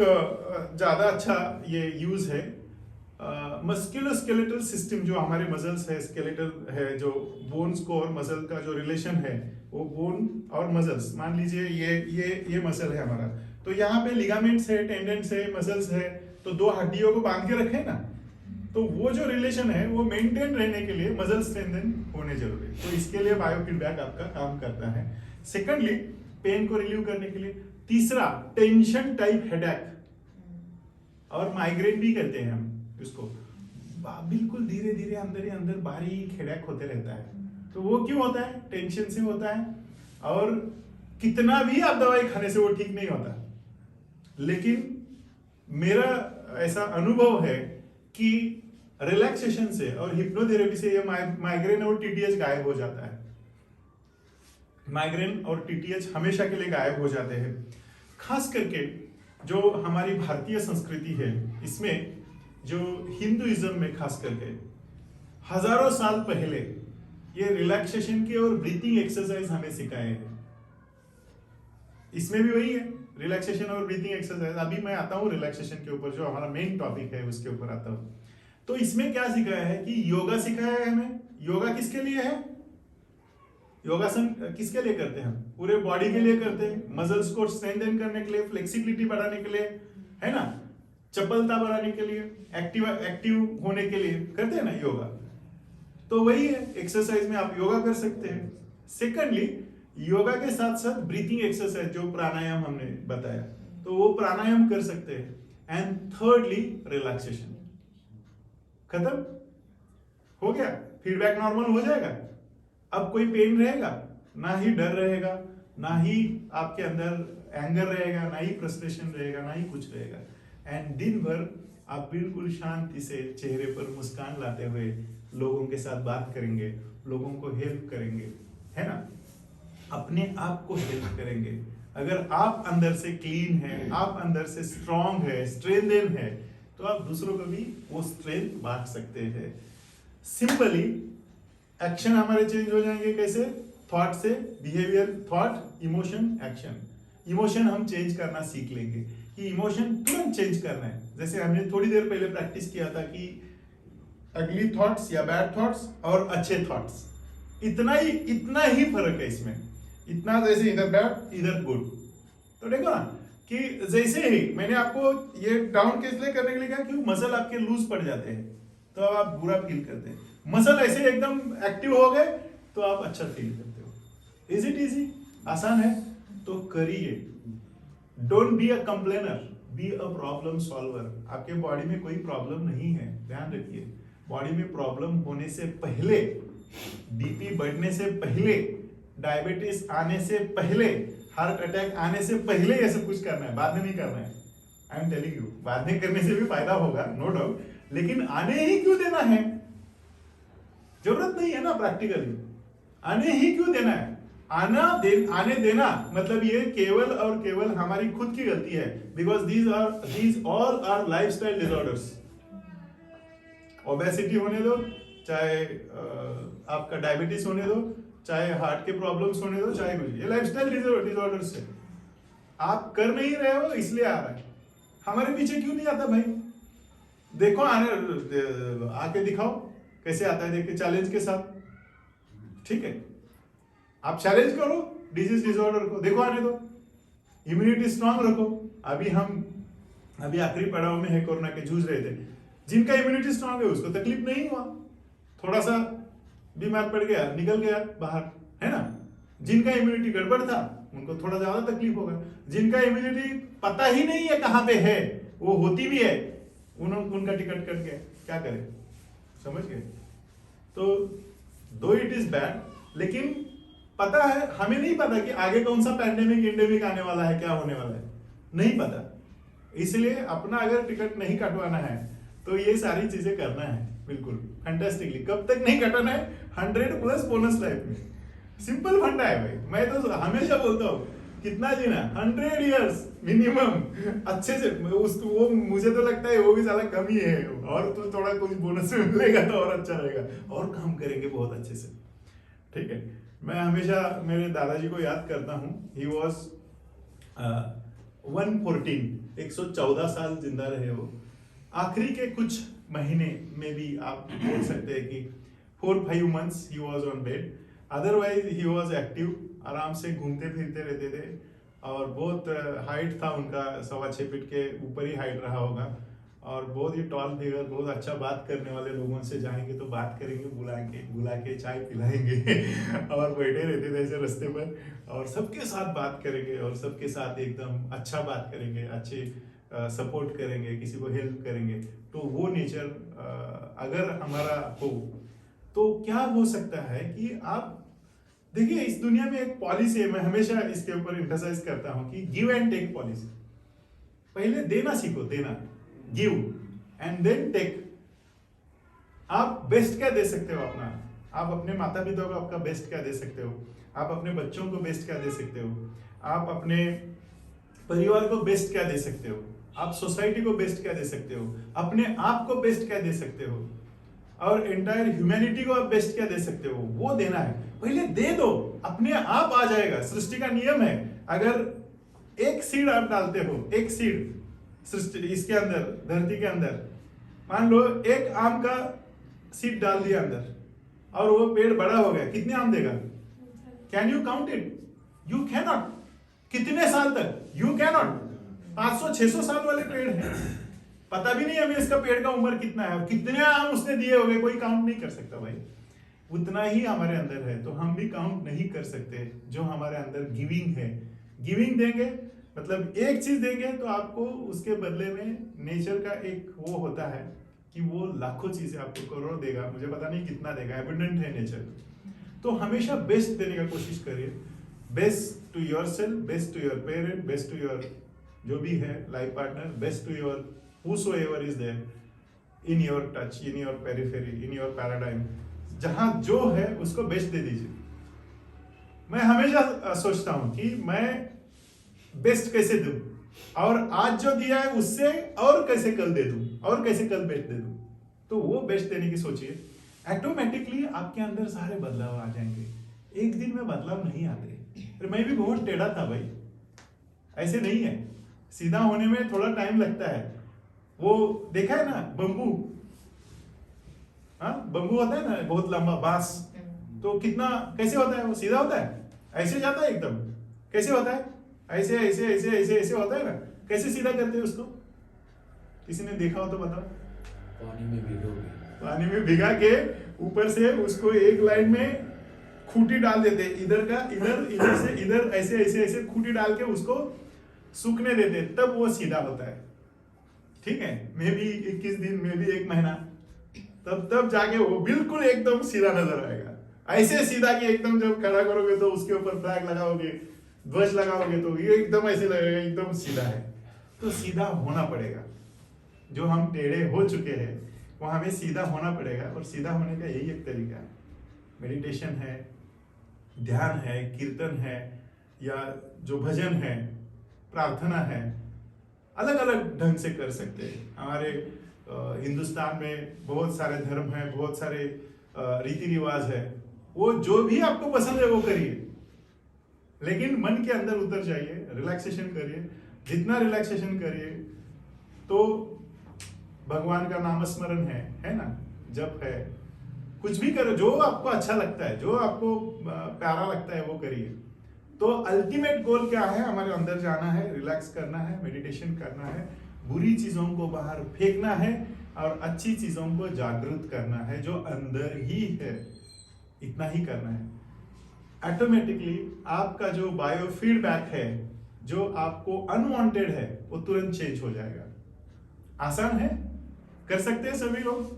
Speaker 1: ज्यादा अच्छा ये यूज है मस्कुलोस्केलेटल सिस्टम। जो हमारे मसल्स है, स्केलेटल है, जो बोन्स को और मसल का जो रिलेशन है, वो बोन और मसल्स, मान लीजिए ये मसल है हमारा, तो यहाँ पे लिगामेंट्स है, टेंडेंट्स है, मसल्स है, तो दो हड्डियों को बांध के रखे ना, तो वो जो रिलेशन है वो मेंटेन रहने के लिए मसल स्ट्रेंथन होने जरूरी है। तो इसके लिए बायोफीडबैक आपका काम करता है। सेकंडली, पेन को रिलीव करने के लिए। तीसरा, टेंशन टाइप हेडेक और माइग्रेन भी कहते हैं हम इसको। बिल्कुल धीरे धीरे अंदर ही अंदर बारीक हेडेक होते रहता है। तो वो क्यों होता है? टेंशन से होता है, और कितना भी आप दवाई खाने से वो ठीक नहीं होता। लेकिन मेरा ऐसा अनुभव है कि रिलैक्सेशन से और हिप्नोथेरेपी से ये माइग्रेन और टीटीएच गायब हो जाता है। माइग्रेन और टीटीएच हमेशा के लिए गायब हो जाते हैं। खास करके जो हमारी भारतीय संस्कृति है, इसमें जो हिंदुइज्म में खास करके हजारों साल पहले ये रिलैक्सेशन की और ब्रीथिंग एक्सरसाइज हमें सिखाए हैं। इसमें भी वही है, रिलैक्सेशन और ब्रीथिंग एक्सरसाइज। अभी मैं आता हूँ रिलैक्सेशन के ऊपर, जो हमारा मेन टॉपिक है उसके ऊपर आता हूँ। तो इसमें क्या सिखाया है कि योगा सिखाया है हमें। योगा किसके लिए है? योगासन किसके लिए करते हैं हम? पूरे बॉडी के लिए करते हैं, मसल्स को स्ट्रेंथन करने के लिए, फ्लेक्सिबिलिटी बढ़ाने के लिए, है ना, चपलता बढ़ाने के लिए, एक्टिव होने के लिए करते हैं ना योगा। तो वही है, एक्सरसाइज में आप योगा कर सकते हैं। सेकंडली, योगा के साथ साथ ब्रीथिंग एक्सरसाइज जो प्राणायाम हमने बताया, तो वो प्राणायाम कर सकते हैं। And thirdly, relaxation. खत्म हो गया, फीडबैक नॉर्मल हो जाएगा। अब कोई पेन रहेगा, ना ही डर रहेगा, ना ही आपके अंदर एंगर रहेगा, ना ही फ्रस्ट्रेशन रहेगा, ना ही कुछ रहेगा। एंड दिन भर आप बिल्कुल शांति से चेहरे पर मुस्कान लाते हुए लोगों के साथ बात करेंगे, लोगों को हेल्प करेंगे, है ना, अपने आप को हेल्प करेंगे। अगर आप अंदर से क्लीन है, आप अंदर से स्ट्रॉन्ग है, स्ट्रेंथन है, तो आप दूसरों को भी वो स्ट्रेंथ बांट सकते हैं। सिंपली एक्शन हमारे चेंज हो जाएंगे। कैसे? थॉट से behaviour, thought, emotion, action. Emotion हम चेंज करना सीख लेंगे कि इमोशन तुरंत चेंज करना है। जैसे हमने थोड़ी देर पहले प्रैक्टिस किया था कि अगली थॉट्स या बैड थॉट्स और अच्छे थॉट्स, इतना ही फर्क है इसमें। इतना जैसे इधर बैड इधर गुड। तो देखो ना कि जैसे ही मैंने आपको ये डाउन इसलिए करने के लिए कहा कि मसल आपके लूज पड़ जाते हैं, तो अब आप बुरा फील करते हैं। मसल ऐसे एकदम एक्टिव हो गए तो आप अच्छा फील करते हो। Is it easy? आसान है? तो करिए। Don't be a complainer, be a problem solver. आपके बॉडी में कोई प्रॉब्लम नहीं है, ध्यान रखिए। बॉडी में प्रॉब्लम होने से पहले, बीपी बढ़ने से पहले, डायबिटीज आने से पहले, हार्ट अटैक आने से पहले ये सब कुछ करना है, बाद में नहीं करना है। आई एम टेलिंग यू, बाद में करने से भी फायदा होगा, नो डाउट, लेकिन आने ही क्यों देना है? जरूरत नहीं है ना, प्रैक्टिकली आने ही क्यों देना है? आने देना मतलब ये केवल और केवल हमारी खुद की गलती है। Because these all are lifestyle disorders. Obesity होने दो, चाहे आपका डायबिटीज होने दो, चाहे हार्ट के प्रॉब्लम्स होने दो, चाहे कुछ, ये लाइफस्टाइल डिसऑर्डर्स है। आप कर नहीं रहे हो इसलिए आ रहा है। हमारे पीछे क्यों नहीं आता भाई? देखो आके दिखाओ कैसे आता है, देखिए चैलेंज के साथ, ठीक है? आप चैलेंज करो डिजीज डिसऑर्डर को, देखो आने दो, इम्यूनिटी स्ट्रांग रखो। अभी आखिरी पड़ाव में है, कोरोना के जूझ रहे थे, जिनका इम्यूनिटी स्ट्रांग है उसको तकलीफ नहीं हुआ, थोड़ा सा बीमार पड़ गया निकल गया बाहर, है ना? जिनका इम्यूनिटी गड़बड़ था उनको थोड़ा ज्यादा तकलीफ होगा। जिनका इम्यूनिटी पता ही नहीं है कहां पे है, वो होती भी है, उनका टिकट कट गया, क्या करें? समझ गए? तो दो इट इज बैड, लेकिन पता है, हमें नहीं पता कि आगे कौन सा पैंडेमिक इंडेमिक आने वाला है, क्या होने वाला है, नहीं पता। इसलिए अपना अगर टिकट नहीं कटवाना है तो ये सारी चीजें करना है, बिल्कुल फैंटास्टिकली। कब तक नहीं कटवाना है? 100+ बोनस लाइफ में। सिंपल फंडा है भाई। मैं तो हमेशा बोलता हूँ, कितना जीना, 100 इयर्स मिनिमम अच्छे से। उसको वो मुझे तो लगता है वो भी साला कम ही है, और तो थोड़ा कुछ बोनस मिलेगा तो और अच्छा रहेगा, और काम करेंगे बहुत अच्छे से, ठीक है? मैं हमेशा मेरे दादाजी को याद करता हूँ। ही वॉज 114 साल जिंदा रहे वो। आखिरी के कुछ महीने में भी आप बोल सकते हैं कि 4-5 months he was on bed, otherwise he was active, आराम से घूमते फिरते रहते थे। और बहुत हाइट था उनका, 6.25 फीट के ऊपर ही हाइट रहा होगा, और बहुत ही टॉल फिगर, बहुत अच्छा बात करने वाले। लोगों से जाएंगे तो बात करेंगे, बुला के चाय पिलाएंगे और बैठे रहते थे ऐसे रास्ते पर, और सबके साथ बात करेंगे, और सबके साथ एकदम अच्छा बात करेंगे, अच्छे सपोर्ट करेंगे, किसी को हेल्प करेंगे। तो वो नेचर अगर हमारा हो तो क्या हो सकता है कि आप देखिए, इस दुनिया में एक पॉलिसी है, मैं हमेशा इसके ऊपर एम्फसाइज करता हूं कि गिव एंड टेक पॉलिसी। पहले देना सीखो, देना, गिव एंड देन टेक। आप बेस्ट क्या दे सकते हो अपना? आप अपने माता पिता को आपका बेस्ट क्या दे सकते हो? आप अपने बच्चों को बेस्ट क्या दे सकते हो? आप अपने परिवार को बेस्ट क्या दे सकते हो? आप सोसाइटी को बेस्ट क्या दे सकते हो? अपने आप को बेस्ट क्या दे सकते हो? और एंटायर ह्यूमैनिटी को आप बेस्ट क्या दे सकते हो? वो देना है, पहले दे दो, अपने आप आ जाएगा। सृष्टि का नियम है, अगर एक सीड आप डालते हो, एक सीड सृष्टि इसके अंदर, धरती के अंदर, मान लो एक आम का सीड डाल दिया अंदर, और वो पेड़ बड़ा हो गया, कितने आम देगा? Can you count it? You can not. कितने साल तक? You can not. 500-600 साल वाले पेड़ हैं, पता भी नहीं हमें इसका पेड़ का उम्र कितना है, कितने आम उसने दिए होंगे, कोई काउंट नहीं कर सकता भाई। उतना ही हमारे अंदर है, तो हम भी काउंट नहीं कर सकते जो हमारे अंदर गिविंग है। गिविंग देंगे मतलब एक चीज देंगे तो आपको उसके बदले में नेचर का एक वो होता है कि वो लाखों चीजें आपको, करोड़ देगा, मुझे पता नहीं कितना देगा, एबंडेंट है नेचर। तो हमेशा बेस्ट देने का कोशिश करिए, best to yourself, best to your parent, best to your जो भी है life partner, best to your whosoever is there in your touch, in your periphery, in your paradigm, जहां जो है उसको बेस्ट दे दीजिए। मैं हमेशा सोचता हूं कि मैं बेस्ट कैसे दूं, और आज जो दिया है उससे और कैसे कल दे दूं, और कैसे कल बेस्ट दे दूं। तो वो बेस्ट देने की सोचिए, ऑटोमेटिकली आपके अंदर सारे बदलाव आ जाएंगे। एक दिन में बदलाव नहीं आते। मैं भी बहुत टेढ़ा था भाई, ऐसे नहीं है, सीधा होने में थोड़ा टाइम लगता है। वो देखा है ना बंबू, हाँ बंबू होता है ना, बहुत लंबा बांस, तो कितना कैसे होता है? वो सीधा होता है? ऐसे जाता है एकदम? कैसे होता है? ऐसे ऐसे ऐसे ऐसे ऐसे होता है ना? कैसे सीधा करते हैं उसको? किसी ने देखा हो तो बताओ। पानी में भिगा के ऊपर से उसको एक लाइन में खूंटी डाल देते, इधर का इधर, इधर से इधर, ऐसे ऐसे ऐसे खूंटी डाल के उसको सूखने देते, तब वो सीधा होता है। ठीक है, मे भी 21 दिन, मे भी 1 महीना, तब जाके वो बिल्कुल एकदम सीधा नजर आएगा। ऐसे सीधा कि एकदम जब खड़ा करोगे तो उसके ऊपर फ्लैग लगाओगे, ध्वज लगाओगे, तो ये एकदम ऐसे लगेगा एकदम सीधा है। तो सीधा होना पड़ेगा, जो हम टेढ़े हो चुके हैं वो हमें सीधा होना पड़ेगा। और सीधा होने का यही एक तरीका है, मेडिटेशन है, ध्यान है, कीर्तन है, या जो भजन है, प्रार्थना है, अलग अलग ढंग से कर सकते हैं। हमारे हिंदुस्तान में बहुत सारे धर्म हैं, बहुत सारे रीति रिवाज है, वो जो भी आपको पसंद है वो करिए, लेकिन मन के अंदर उतर जाइए, रिलैक्सेशन करिए। जितना रिलैक्सेशन करिए तो भगवान का नाम स्मरण है ना, जप है, कुछ भी करो जो आपको अच्छा लगता है, जो आपको प्यारा लगता है वो करिए। तो अल्टीमेट गोल क्या है? हमारे अंदर जाना है, रिलैक्स करना है, मेडिटेशन करना है, बुरी चीजों को बाहर फेंकना है और अच्छी चीजों को जागृत करना है जो अंदर ही है, इतना ही करना है। ऑटोमेटिकली आपका जो बायो फीडबैक है, जो आपको अनवांटेड है, वो तुरंत चेंज हो जाएगा। आसान है, कर सकते हैं सभी लोग,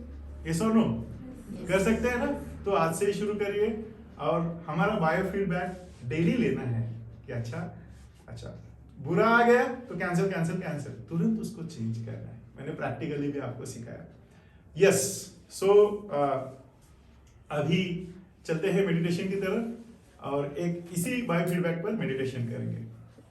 Speaker 1: यस और नो? कर सकते हैं ना? तो आज से ही शुरू करिए और हमारा बायो फीडबैक डेली लेना है कि अच्छा बुरा आ गया तो कैंसिल, तुरंत उसको चेंज करना है। मैंने प्रैक्टिकली भी आपको सिखाया। यस, सो अभी चलते हैं मेडिटेशन की तरफ और एक इसी बायो फीडबैक पर मेडिटेशन करेंगे।